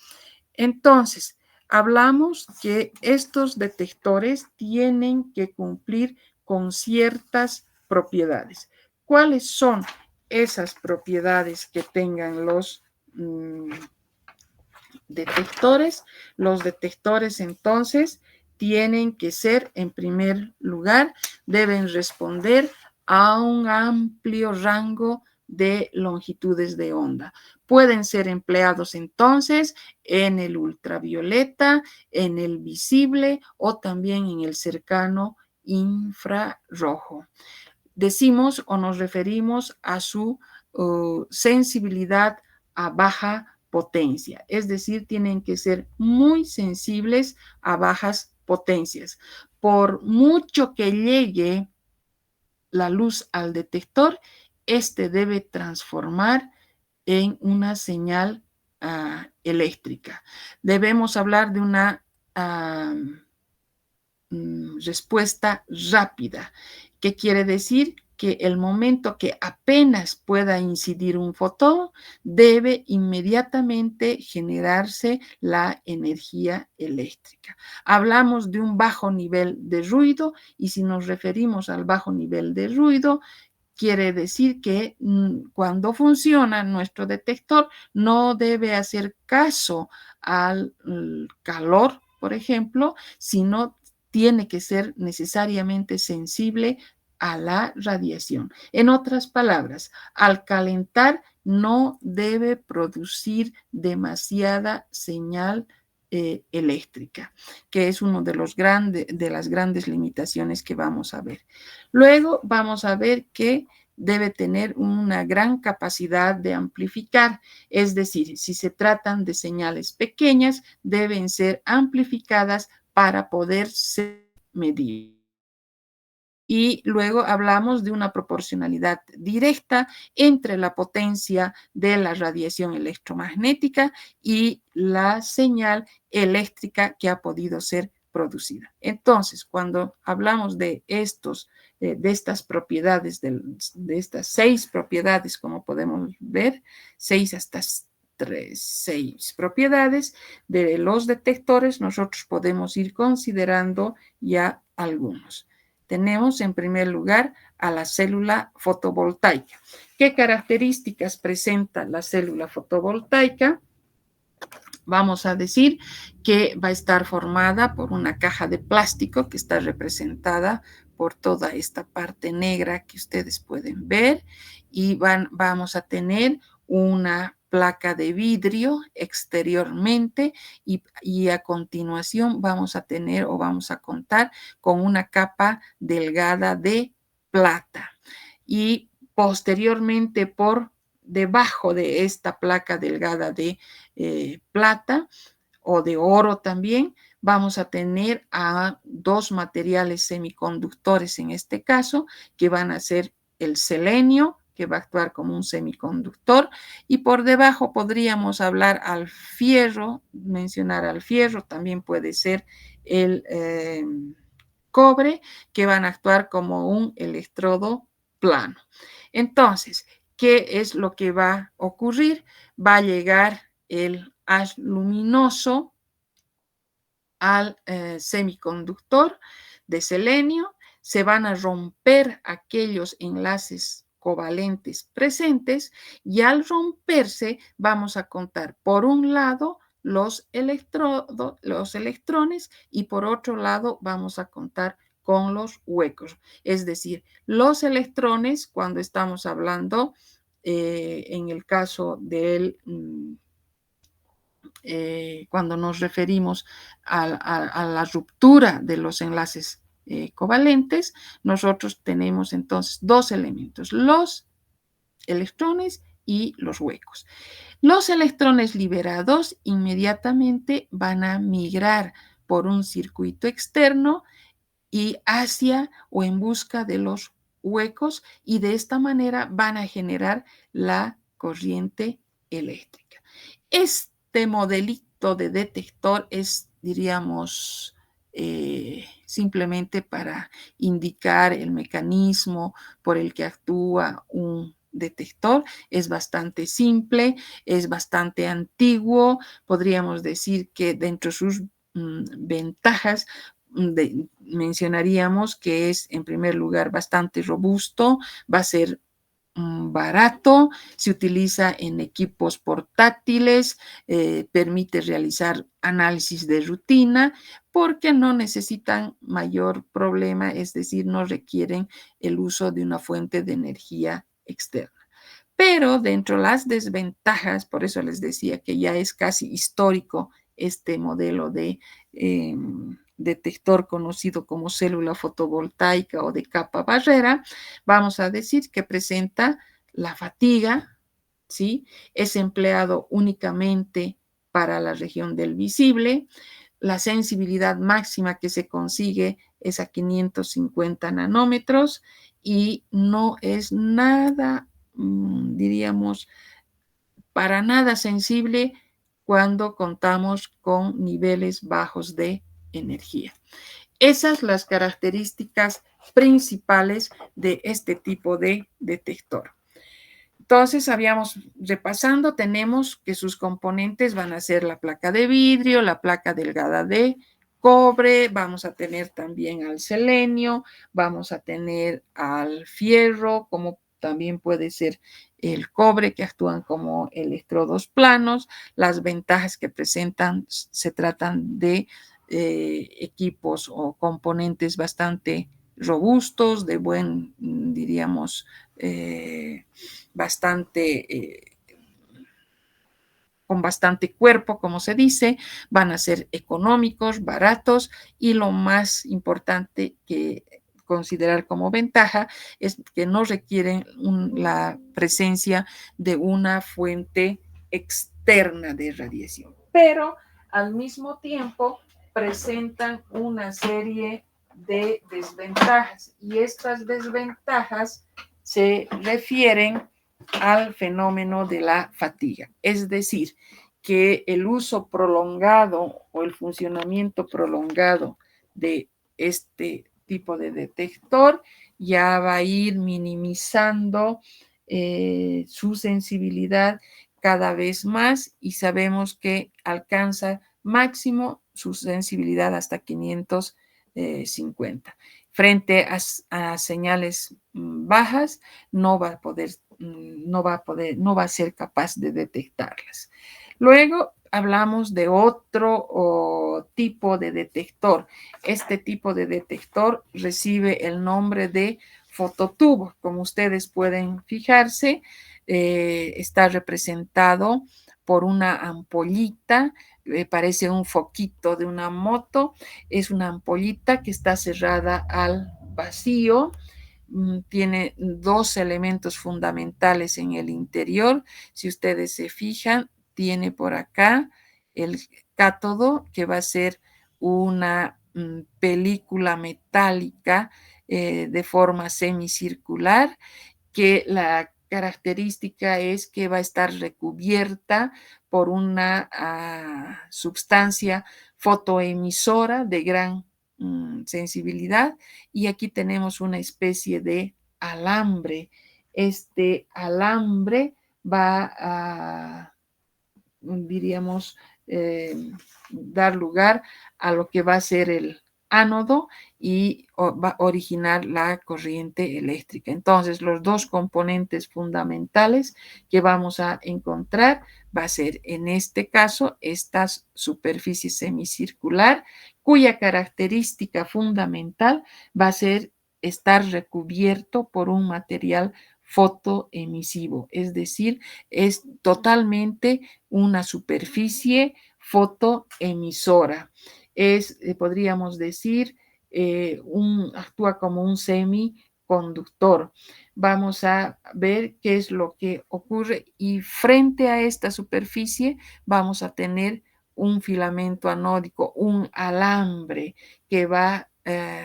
Entonces, hablamos que estos detectores tienen que cumplir con ciertas propiedades. ¿Cuáles son esas propiedades que tengan los detectores? Los detectores entonces tienen que ser, en primer lugar, deben responder a un amplio rango de longitudes de onda. Pueden ser empleados entonces en el ultravioleta, en el visible o también en el cercano infrarrojo. decimos o nos referimos a su sensibilidad a baja potencia, es decir, tienen que ser muy sensibles a bajas potencias. Por mucho que llegue la luz al detector, este debe transformar en una señal eléctrica. Debemos hablar de una respuesta rápida. ¿Qué quiere decir? Que el momento que apenas pueda incidir un fotón, debe inmediatamente generarse la energía eléctrica. Hablamos de un bajo nivel de ruido y si nos referimos al bajo nivel de ruido, quiere decir que cuando funciona nuestro detector no debe hacer caso al calor, por ejemplo, sino tiene que ser necesariamente sensible a la radiación. En otras palabras, al calentar no debe producir demasiada señal eléctrica, que es uno de las grandes limitaciones que vamos a ver. Luego vamos a ver que debe tener una gran capacidad de amplificar, es decir, si se tratan de señales pequeñas, deben ser amplificadas para poder ser medidas. Y luego hablamos de una proporcionalidad directa entre la potencia de la radiación electromagnética y la señal eléctrica que ha podido ser producida. Entonces, cuando hablamos de estas propiedades, de estas 6 propiedades, como podemos ver, 6 hasta 6 propiedades de los detectores, nosotros podemos ir considerando ya algunos. Tenemos en primer lugar a la célula fotovoltaica. ¿Qué características presenta la célula fotovoltaica? Vamos a decir que va a estar formada por una caja de plástico que está representada por toda esta parte negra que ustedes pueden ver y vamos a tener una placa de vidrio exteriormente y a continuación vamos a tener o vamos a contar con una capa delgada de plata y posteriormente por debajo de esta placa delgada de plata o de oro también, vamos a tener a 2 materiales semiconductores en este caso, que van a ser el selenio, que va a actuar como un semiconductor, y por debajo podríamos hablar al fierro, mencionar al fierro, también puede ser el cobre, que van a actuar como un electrodo plano. Entonces, ¿qué es lo que va a ocurrir? Va a llegar el haz luminoso al semiconductor de selenio, se van a romper aquellos enlaces covalentes presentes y al romperse vamos a contar por un lado los electrones y por otro lado vamos a contar con los huecos. Es decir, los electrones, cuando estamos hablando en el caso del cuando nos referimos a la ruptura de los enlaces covalentes, nosotros tenemos entonces 2 elementos, los electrones y los huecos. Los electrones liberados inmediatamente van a migrar por un circuito externo y hacia o en busca de los huecos y de esta manera van a generar la corriente eléctrica. Este modelito de detector es, diríamos, simplemente para indicar el mecanismo por el que actúa un detector. Es bastante simple, es bastante antiguo. Podríamos decir que dentro de sus ventajas mencionaríamos que es en primer lugar bastante robusto, va a ser barato, se utiliza en equipos portátiles, permite realizar análisis de rutina porque no necesitan mayor problema, es decir, no requieren el uso de una fuente de energía externa. Pero dentro de las desventajas, por eso les decía que ya es casi histórico este modelo de detector conocido como célula fotovoltaica o de capa barrera, vamos a decir que presenta la fatiga, ¿sí? Es empleado únicamente para la región del visible. La sensibilidad máxima que se consigue es a 550 nanómetros y no es nada, diríamos, para nada sensible cuando contamos con niveles bajos de energía. Esas son las características principales de este tipo de detector. Entonces, habíamos repasando, tenemos que sus componentes van a ser la placa de vidrio, la placa delgada de cobre, vamos a tener también al selenio, vamos a tener al fierro, como también puede ser el cobre, que actúan como electrodos planos. Las ventajas que presentan se tratan de equipos o componentes bastante robustos, de buen, diríamos, bastante, con bastante cuerpo, como se dice, van a ser económicos, baratos y lo más importante que considerar como ventaja es que no requieren la presencia de una fuente externa de radiación, pero al mismo tiempo presentan una serie de desventajas y estas desventajas se refieren al fenómeno de la fatiga. Es decir, que el uso prolongado o el funcionamiento prolongado de este tipo de detector ya va a ir minimizando su sensibilidad cada vez más y sabemos que alcanza máximo su sensibilidad hasta 550. Frente a señales bajas, no va a poder, no va a ser capaz de detectarlas. Luego hablamos de otro tipo de detector. Este tipo de detector recibe el nombre de fototubo. Como ustedes pueden fijarse, está representado por una ampollita, parece un foquito de una moto, es una ampollita que está cerrada al vacío, tiene dos elementos fundamentales en el interior. Si ustedes se fijan, tiene por acá el cátodo, que va a ser una película metálica de forma semicircular, que la característica es que va a estar recubierta por una sustancia fotoemisora de gran sensibilidad, y aquí tenemos una especie de alambre. Este alambre va a, diríamos, dar lugar a lo que va a ser el ánodo y va a originar la corriente eléctrica. Entonces, los dos componentes fundamentales que vamos a encontrar va a ser, en este caso, esta superficie semicircular, cuya característica fundamental va a ser estar recubierto por un material fotoemisivo, es decir, es totalmente una superficie fotoemisora. Podríamos decir, actúa como un semiconductor. Vamos a ver qué es lo que ocurre y frente a esta superficie vamos a tener un filamento anódico, un alambre que va a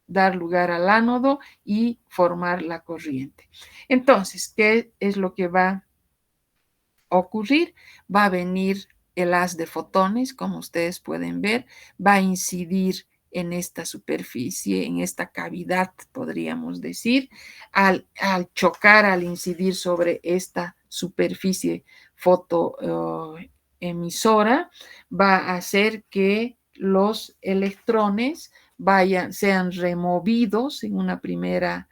dar lugar al ánodo y formar la corriente. Entonces, ¿qué es lo que va a ocurrir? Va a venir el haz de fotones, como ustedes pueden ver, va a incidir en esta superficie, en esta cavidad, podríamos decir, al chocar, al incidir sobre esta superficie fotoemisora, va a hacer que los electrones sean removidos en una primera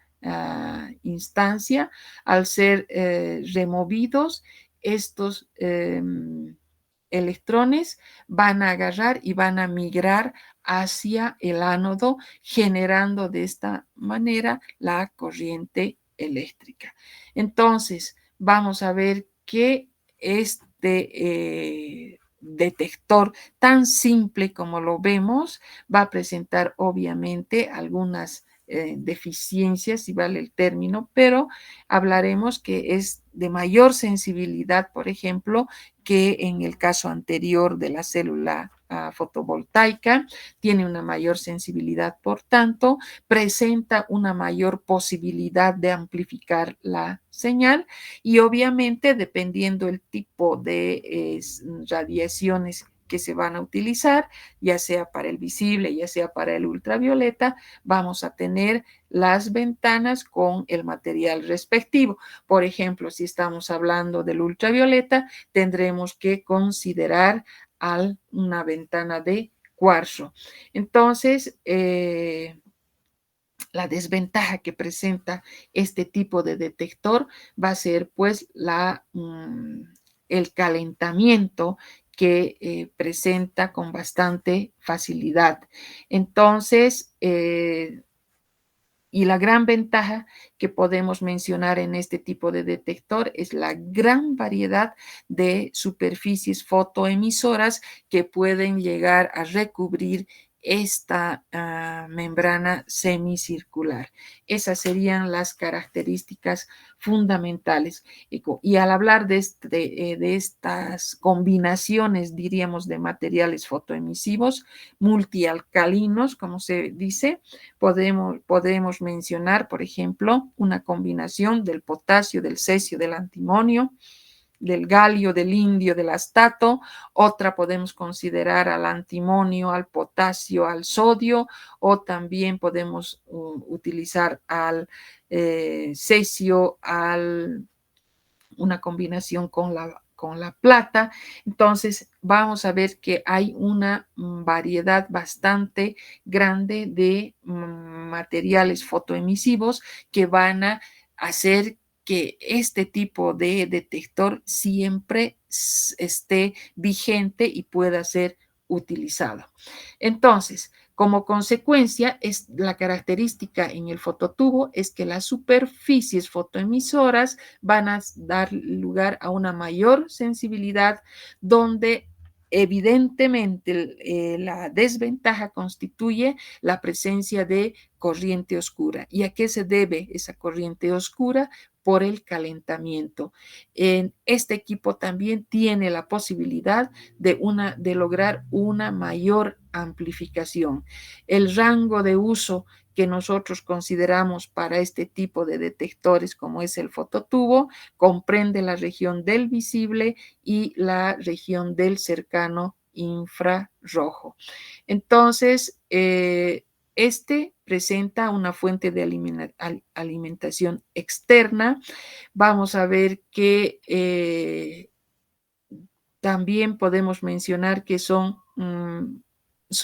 instancia. Al ser removidos, estos electrones van a agarrar y van a migrar hacia el ánodo, generando de esta manera la corriente eléctrica. Entonces, vamos a ver que detector tan simple como lo vemos, va a presentar obviamente algunas deficiencias, si vale el término, pero hablaremos que es de mayor sensibilidad, por ejemplo, que en el caso anterior de la célula fotovoltaica, tiene una mayor sensibilidad, por tanto, presenta una mayor posibilidad de amplificar la señal y obviamente dependiendo el tipo de radiaciones que se van a utilizar, ya sea para el visible, ya sea para el ultravioleta, vamos a tener las ventanas con el material respectivo. Por ejemplo, si estamos hablando del ultravioleta, tendremos que considerar una ventana de cuarzo. Entonces, la desventaja que presenta este tipo de detector va a ser pues el calentamiento que presenta con bastante facilidad. Entonces, y la gran ventaja que podemos mencionar en este tipo de detector es la gran variedad de superficies fotoemisoras que pueden llegar a recubrir esta membrana semicircular. Esas serían las características fundamentales. Y al hablar de estas combinaciones, diríamos, de materiales fotoemisivos multialcalinos, como se dice, podemos mencionar, por ejemplo, una combinación del potasio, del cesio, del antimonio, del galio, del indio, del astato. Otra podemos considerar al antimonio, al potasio, al sodio, o también podemos utilizar al cesio, una combinación con la plata. Entonces, vamos a ver que hay una variedad bastante grande de materiales fotoemisivos que van a hacer que este tipo de detector siempre esté vigente y pueda ser utilizado. Entonces, como consecuencia, la característica en el fototubo es que las superficies fotoemisoras van a dar lugar a una mayor sensibilidad donde evidentemente la desventaja constituye la presencia de corriente oscura. ¿Y a qué se debe esa corriente oscura? Por el calentamiento. Este equipo también tiene la posibilidad de lograr una mayor amplificación. El rango de uso que nosotros consideramos para este tipo de detectores, como es el fototubo, comprende la región del visible y la región del cercano infrarrojo. Entonces, este presenta una fuente de alimentación externa. Vamos a ver que también podemos mencionar que su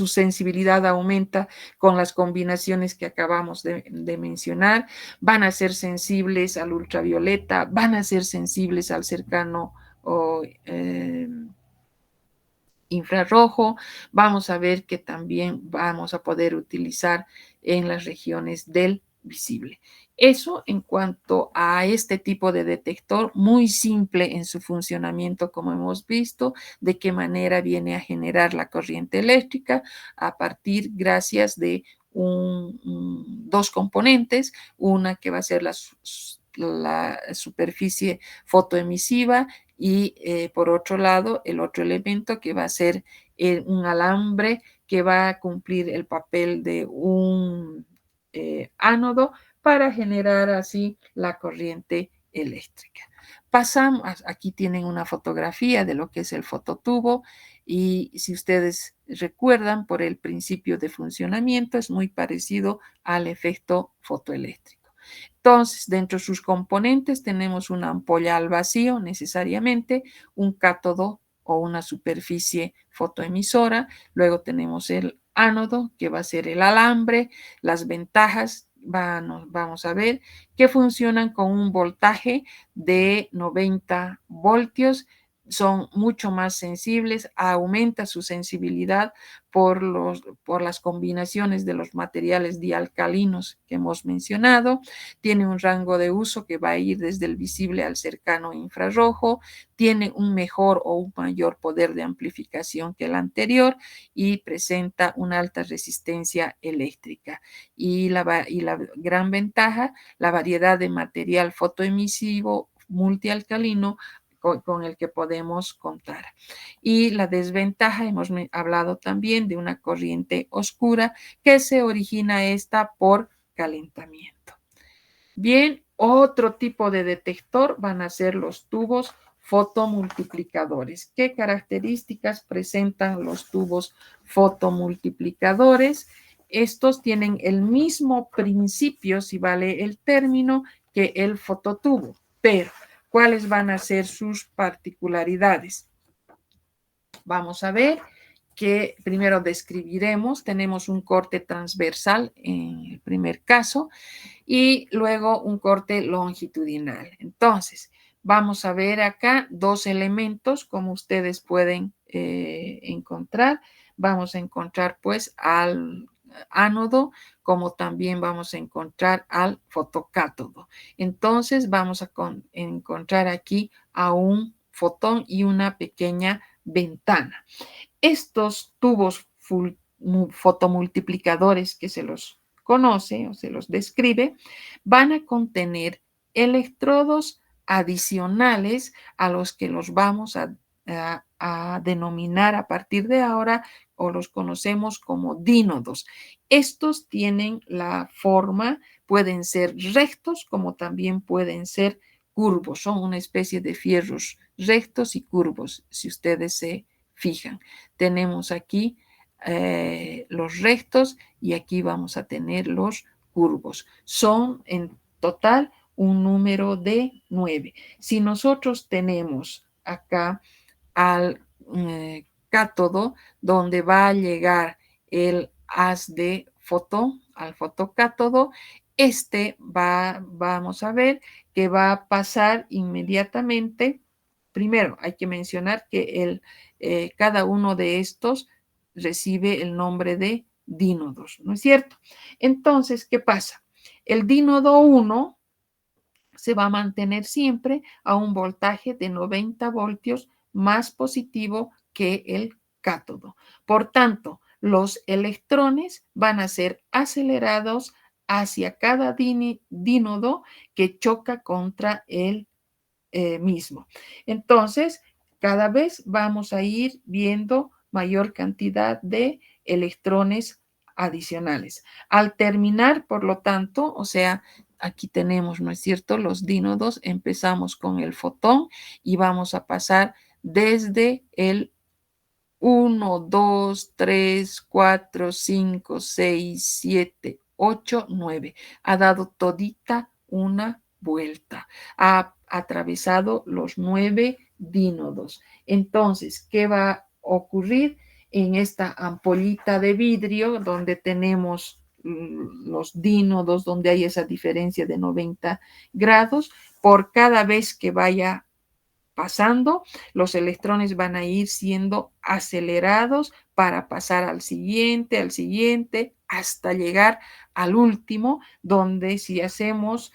sensibilidad aumenta con las combinaciones que acabamos de mencionar. Van a ser sensibles al ultravioleta, van a ser sensibles al cercano o infrarrojo. Vamos a ver que también vamos a poder utilizar en las regiones del visible. Eso en cuanto a este tipo de detector, muy simple en su funcionamiento, como hemos visto, de qué manera viene a generar la corriente eléctrica a partir, gracias de dos componentes, una que va a ser la superficie fotoemisiva y por otro lado, el otro elemento que va a ser un alambre que va a cumplir el papel de un ánodo para generar así la corriente eléctrica. Pasamos, aquí tienen una fotografía de lo que es el fototubo y si ustedes recuerdan por el principio de funcionamiento es muy parecido al efecto fotoeléctrico. Entonces, dentro de sus componentes tenemos una ampolla al vacío necesariamente, un cátodo o una superficie fotoemisora, luego tenemos el ánodo que va a ser el alambre, las ventajas vamos a ver que funcionan con un voltaje de 90 voltios son mucho más sensibles, aumenta su sensibilidad por las combinaciones de los materiales dialcalinos que hemos mencionado. Tiene un rango de uso que va a ir desde el visible al cercano infrarrojo, tiene un mejor o un mayor poder de amplificación que el anterior y presenta una alta resistencia eléctrica. Y la gran ventaja, la variedad de material fotoemisivo multialcalino con el que podemos contar. Y la desventaja, hemos hablado también de una corriente oscura que se origina esta por calentamiento. Bien, otro tipo de detector van a ser los tubos fotomultiplicadores. ¿Qué características presentan los tubos fotomultiplicadores? Estos tienen el mismo principio, si vale el término, que el fototubo, pero ¿cuáles van a ser sus particularidades? Vamos a ver que primero describiremos, tenemos un corte transversal en el primer caso y luego un corte longitudinal. Entonces, vamos a ver acá dos elementos como ustedes pueden encontrar. Vamos a encontrar pues al ánodo como también vamos a encontrar al fotocátodo. Entonces vamos a encontrar aquí a un fotón y una pequeña ventana. Estos tubos fotomultiplicadores que se los conoce o se los describe, van a contener electrodos adicionales a los que los vamos a denominar a partir de ahora o los conocemos como dínodos. Estos tienen la forma, pueden ser rectos como también pueden ser curvos, son una especie de fierros rectos y curvos, si ustedes se fijan. Tenemos aquí los rectos y aquí vamos a tener los curvos. Son en total un número de 9. Si nosotros tenemos acá al cátodo donde va a llegar el haz de fotón, al fotocátodo, vamos a ver que va a pasar inmediatamente. Primero, hay que mencionar que cada uno de estos recibe el nombre de dínodos, ¿no es cierto? Entonces, ¿qué pasa? El dínodo 1 se va a mantener siempre a un voltaje de 90 voltios más positivo que el cátodo. Por tanto, los electrones van a ser acelerados hacia cada dínodo que choca contra el mismo. Entonces, cada vez vamos a ir viendo mayor cantidad de electrones adicionales. Al terminar, por lo tanto, o sea, aquí tenemos, ¿no es cierto?, los dínodos, empezamos con el fotón y vamos a pasar desde el 1, 2, 3, 4, 5, 6, 7, 8, 9. Ha dado todita una vuelta. Ha atravesado los 9 dínodos. Entonces, ¿qué va a ocurrir en esta ampollita de vidrio donde tenemos los dínodos, donde hay esa diferencia de 90 grados? Por cada vez que vaya pasando, los electrones van a ir siendo acelerados para pasar al siguiente, hasta llegar al último, donde si hacemos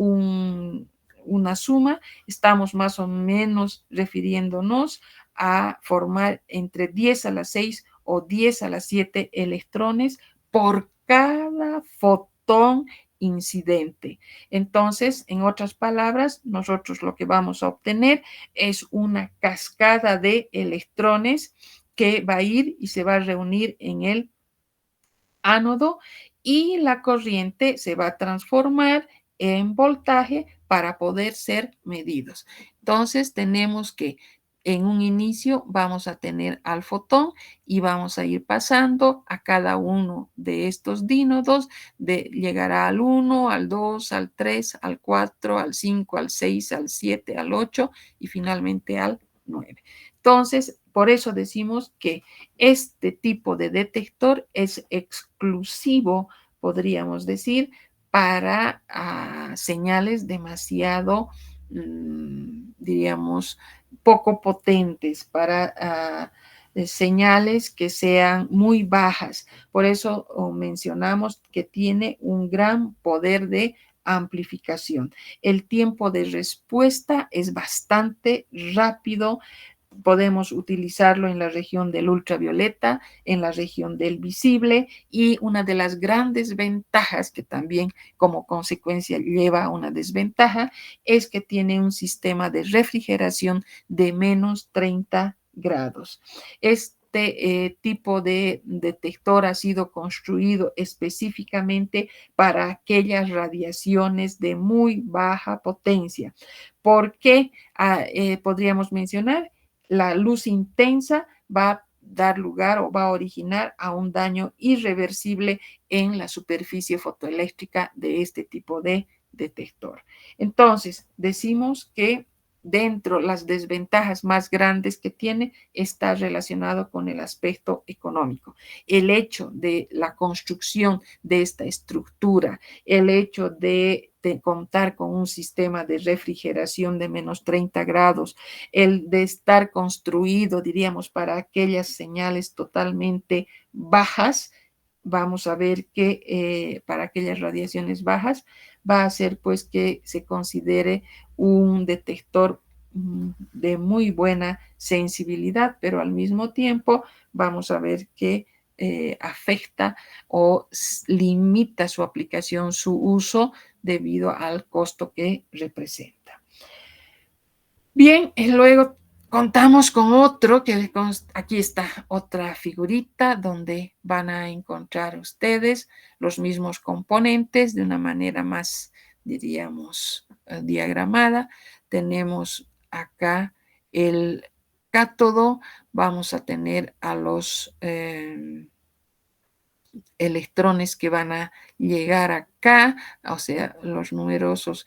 una suma, estamos más o menos refiriéndonos a formar entre 10 a la 6 o 10 a la 7 electrones por cada fotón incidente. Entonces, en otras palabras, nosotros lo que vamos a obtener es una cascada de electrones que va a ir y se va a reunir en el ánodo y la corriente se va a transformar en voltaje para poder ser medidos. Entonces, tenemos que en un inicio vamos a tener al fotón y vamos a ir pasando a cada uno de estos dínodos, llegará al 1, al 2, al 3, al 4, al 5, al 6, al 7, al 8 y finalmente al 9. Entonces, por eso decimos que este tipo de detector es exclusivo, podríamos decir, para señales demasiado, diríamos, poco potentes, para señales que sean muy bajas. Por eso mencionamos que tiene un gran poder de amplificación. El tiempo de respuesta es bastante rápido. Podemos utilizarlo en la región del ultravioleta, en la región del visible, y una de las grandes ventajas que también como consecuencia lleva a una desventaja es que tiene un sistema de refrigeración de menos 30 grados. Este tipo de detector ha sido construido específicamente para aquellas radiaciones de muy baja potencia. ¿Por qué? Podríamos mencionar, la luz intensa va a dar lugar o va a originar a un daño irreversible en la superficie fotoeléctrica de este tipo de detector. Entonces, decimos que dentro las desventajas más grandes que tiene está relacionado con el aspecto económico. El hecho de la construcción de esta estructura, el hecho de contar con un sistema de refrigeración de menos 30 grados, el de estar construido, diríamos, para aquellas señales totalmente bajas, vamos a ver que para aquellas radiaciones bajas va a hacer pues que se considere un detector de muy buena sensibilidad, pero al mismo tiempo vamos a ver que afecta o limita su aplicación, su uso, debido al costo que representa. Bien, y luego contamos con otro, que aquí está otra figurita donde van a encontrar ustedes los mismos componentes de una manera más, diríamos, diagramada. Tenemos acá el cátodo, vamos a tener a los electrones que van a llegar acá, o sea, los numerosos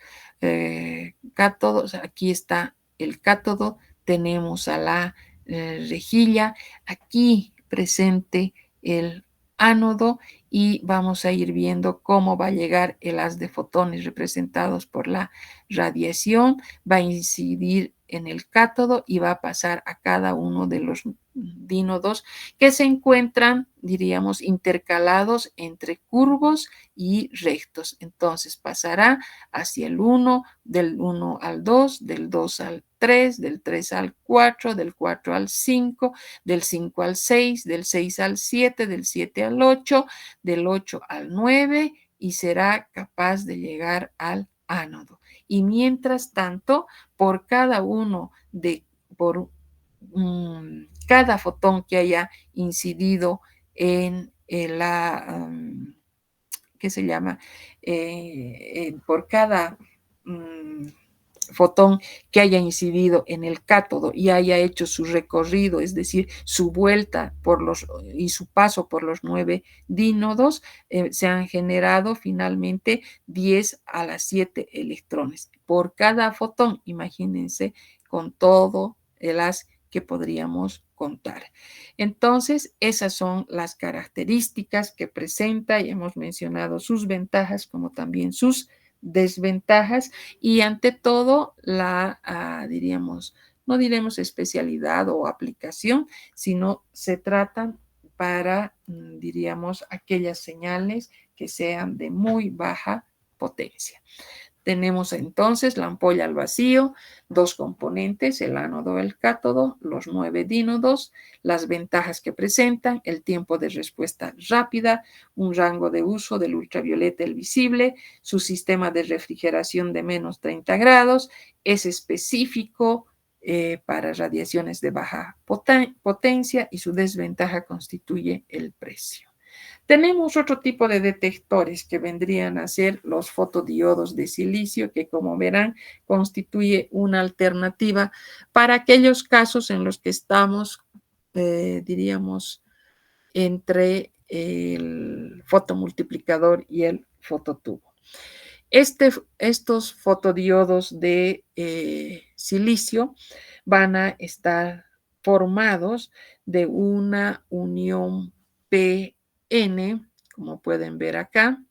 cátodos. Aquí está el cátodo, tenemos a la rejilla, aquí presente el ánodo, y vamos a ir viendo cómo va a llegar el haz de fotones representados por la radiación, va a incidir en el cátodo y va a pasar a cada uno de los dínodos que se encuentran, diríamos, intercalados entre curvos y rectos. Entonces pasará hacia el 1, del 1 al 2, del 2 al 3, del 3 al 4, del 4 al 5, del 5 al 6, del 6 al 7, del 7 al 8, del 8 al 9, y será capaz de llegar al ánodo. Y mientras tanto, por cada uno de, por cada fotón que haya incidido en la, ¿qué se llama? Por cada fotón que haya incidido en el cátodo y haya hecho su recorrido, es decir, su vuelta y su paso por los 9 dínodos, se han generado finalmente 10 a las 7 electrones. Por cada fotón, imagínense, con todo el haz que podríamos contar. Entonces, esas son las características que presenta, y hemos mencionado sus ventajas como también sus desventajas, y ante todo diríamos, no diremos especialidad o aplicación, sino se tratan para, diríamos, aquellas señales que sean de muy baja potencia. Tenemos entonces la ampolla al vacío, dos componentes, el ánodo y el cátodo, los 9 dínodos, las ventajas que presentan, el tiempo de respuesta rápida, un rango de uso del ultravioleta el visible, su sistema de refrigeración de menos 30 grados, es específico para radiaciones de baja potencia, y su desventaja constituye el precio. Tenemos otro tipo de detectores que vendrían a ser los fotodiodos de silicio, que como verán constituye una alternativa para aquellos casos en los que estamos, diríamos, entre el fotomultiplicador y el fototubo. Estos fotodiodos de silicio van a estar formados de una unión PN, como pueden ver acá,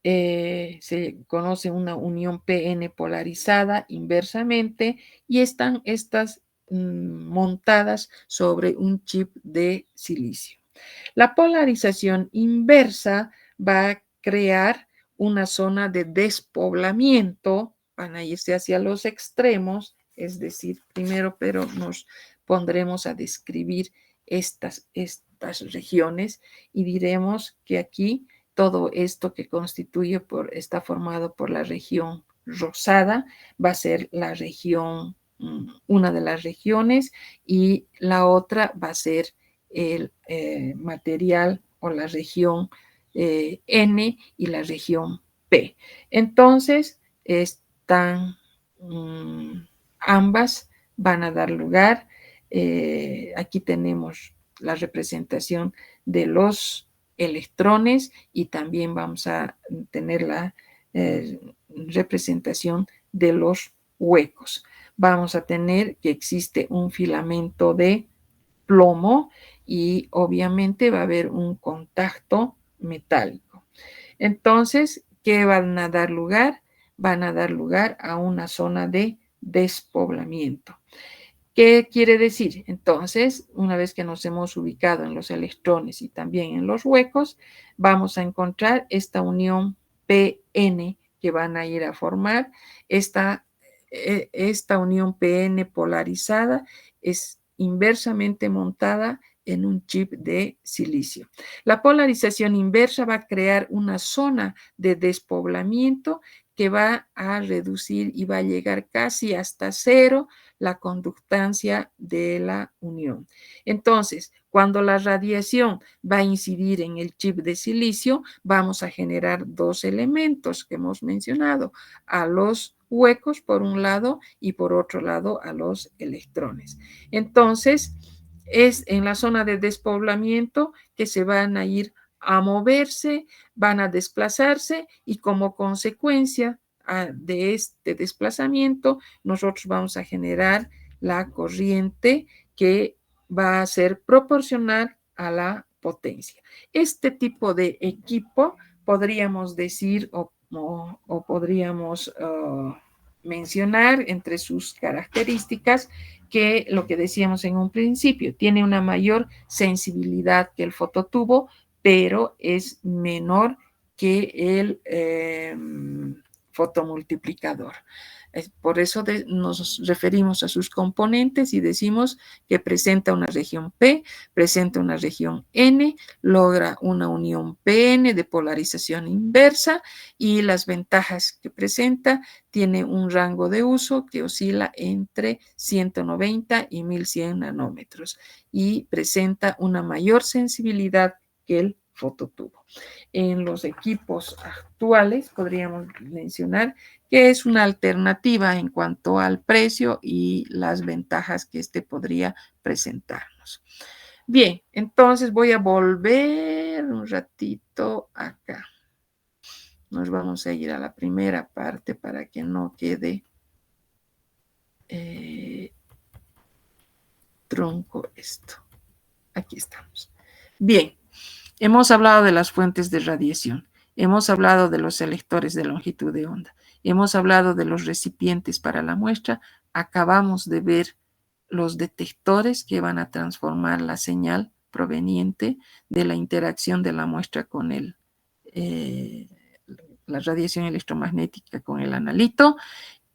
se conoce una unión PN polarizada inversamente y están estas montadas sobre un chip de silicio. La polarización inversa va a crear una zona de despoblamiento, van a irse hacia los extremos, es decir, primero, pero nos pondremos a describir estas regiones y diremos que aquí todo esto que constituye está formado por la región rosada, va a ser la región, una de las regiones, y la otra va a ser el material o la región N y la región P. Entonces, están ambas van a dar lugar. Aquí tenemos la representación de los electrones y también vamos a tener la representación de los huecos. Vamos a tener que existe un filamento de plomo y obviamente va a haber un contacto metálico. Entonces, ¿qué van a dar lugar? Van a dar lugar a una zona de despoblamiento. ¿Qué quiere decir? Entonces, una vez que nos hemos ubicado en los electrones y también en los huecos, vamos a encontrar esta unión PN que van a ir a formar. Esta unión PN polarizada es inversamente montada en un chip de silicio. La polarización inversa va a crear una zona de despoblamiento que va a reducir y va a llegar casi hasta cero la conductancia de la unión. Entonces, cuando la radiación va a incidir en el chip de silicio, vamos a generar dos elementos que hemos mencionado, a los huecos por un lado y por otro lado a los electrones. Entonces, es en la zona de despoblamiento que se van a ir a moverse, van a desplazarse y como consecuencia de este desplazamiento, nosotros vamos a generar la corriente que va a ser proporcional a la potencia. Este tipo de equipo podríamos decir o podríamos mencionar entre sus características que lo que decíamos en un principio, tiene una mayor sensibilidad que el fototubo, pero es menor que el fotomultiplicador. Por eso nos referimos a sus componentes y decimos que presenta una región P, presenta una región N, logra una unión PN de polarización inversa y las ventajas que presenta tiene un rango de uso que oscila entre 190 y 1100 nanómetros y presenta una mayor sensibilidad que el fototubo. En los equipos actuales podríamos mencionar que es una alternativa en cuanto al precio y las ventajas que este podría presentarnos. Bien, entonces voy a volver un ratito acá. Nos vamos a ir a la primera parte para que no quede tronco esto. Aquí estamos. Bien, hemos hablado de las fuentes de radiación, hemos hablado de los selectores de longitud de onda, hemos hablado de los recipientes para la muestra, acabamos de ver los detectores que van a transformar la señal proveniente de la interacción de la muestra con la radiación electromagnética con el analito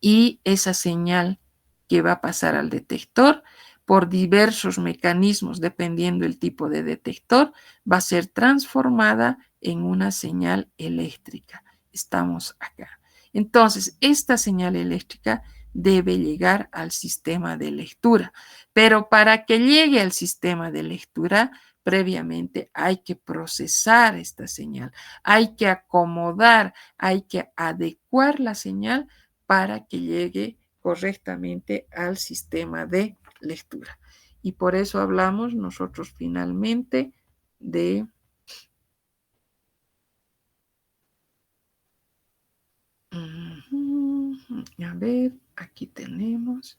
y esa señal que va a pasar al detector por diversos mecanismos, dependiendo del tipo de detector, va a ser transformada en una señal eléctrica. Estamos acá. Entonces, esta señal eléctrica debe llegar al sistema de lectura, pero para que llegue al sistema de lectura, previamente hay que procesar esta señal, hay que acomodar, hay que adecuar la señal para que llegue correctamente al sistema de lectura. Y por eso hablamos nosotros finalmente de a ver, aquí tenemos.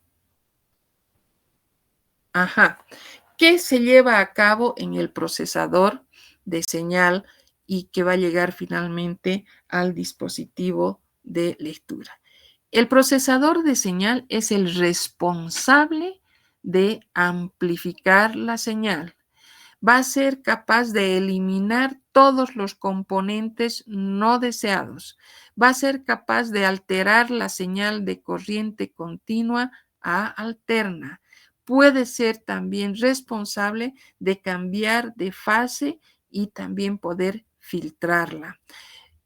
Ajá. ¿Qué se lleva a cabo en el procesador de señal y que va a llegar finalmente al dispositivo de lectura. El procesador de señal es el responsable de amplificar la señal. Va a ser capaz de eliminar todos los componentes no deseados. Va a ser capaz de alterar la señal de corriente continua a alterna. Puede ser también responsable de cambiar de fase y también poder filtrarla.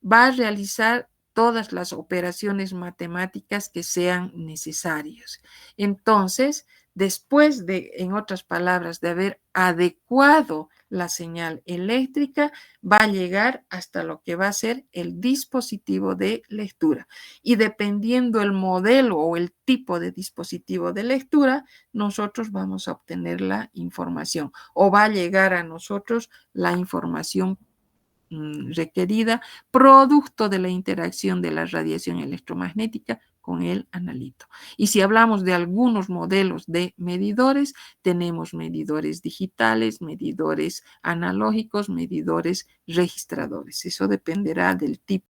Va a realizar todas las operaciones matemáticas que sean necesarias. Entonces, después de, en otras palabras, de haber adecuado la señal eléctrica, va a llegar hasta lo que va a ser el dispositivo de lectura. Y dependiendo el modelo o el tipo de dispositivo de lectura, nosotros vamos a obtener la información o va a llegar a nosotros la información requerida, producto de la interacción de la radiación electromagnética con el analito. Y si hablamos de algunos modelos de medidores, tenemos medidores digitales, medidores analógicos, medidores registradores. Eso dependerá del tipo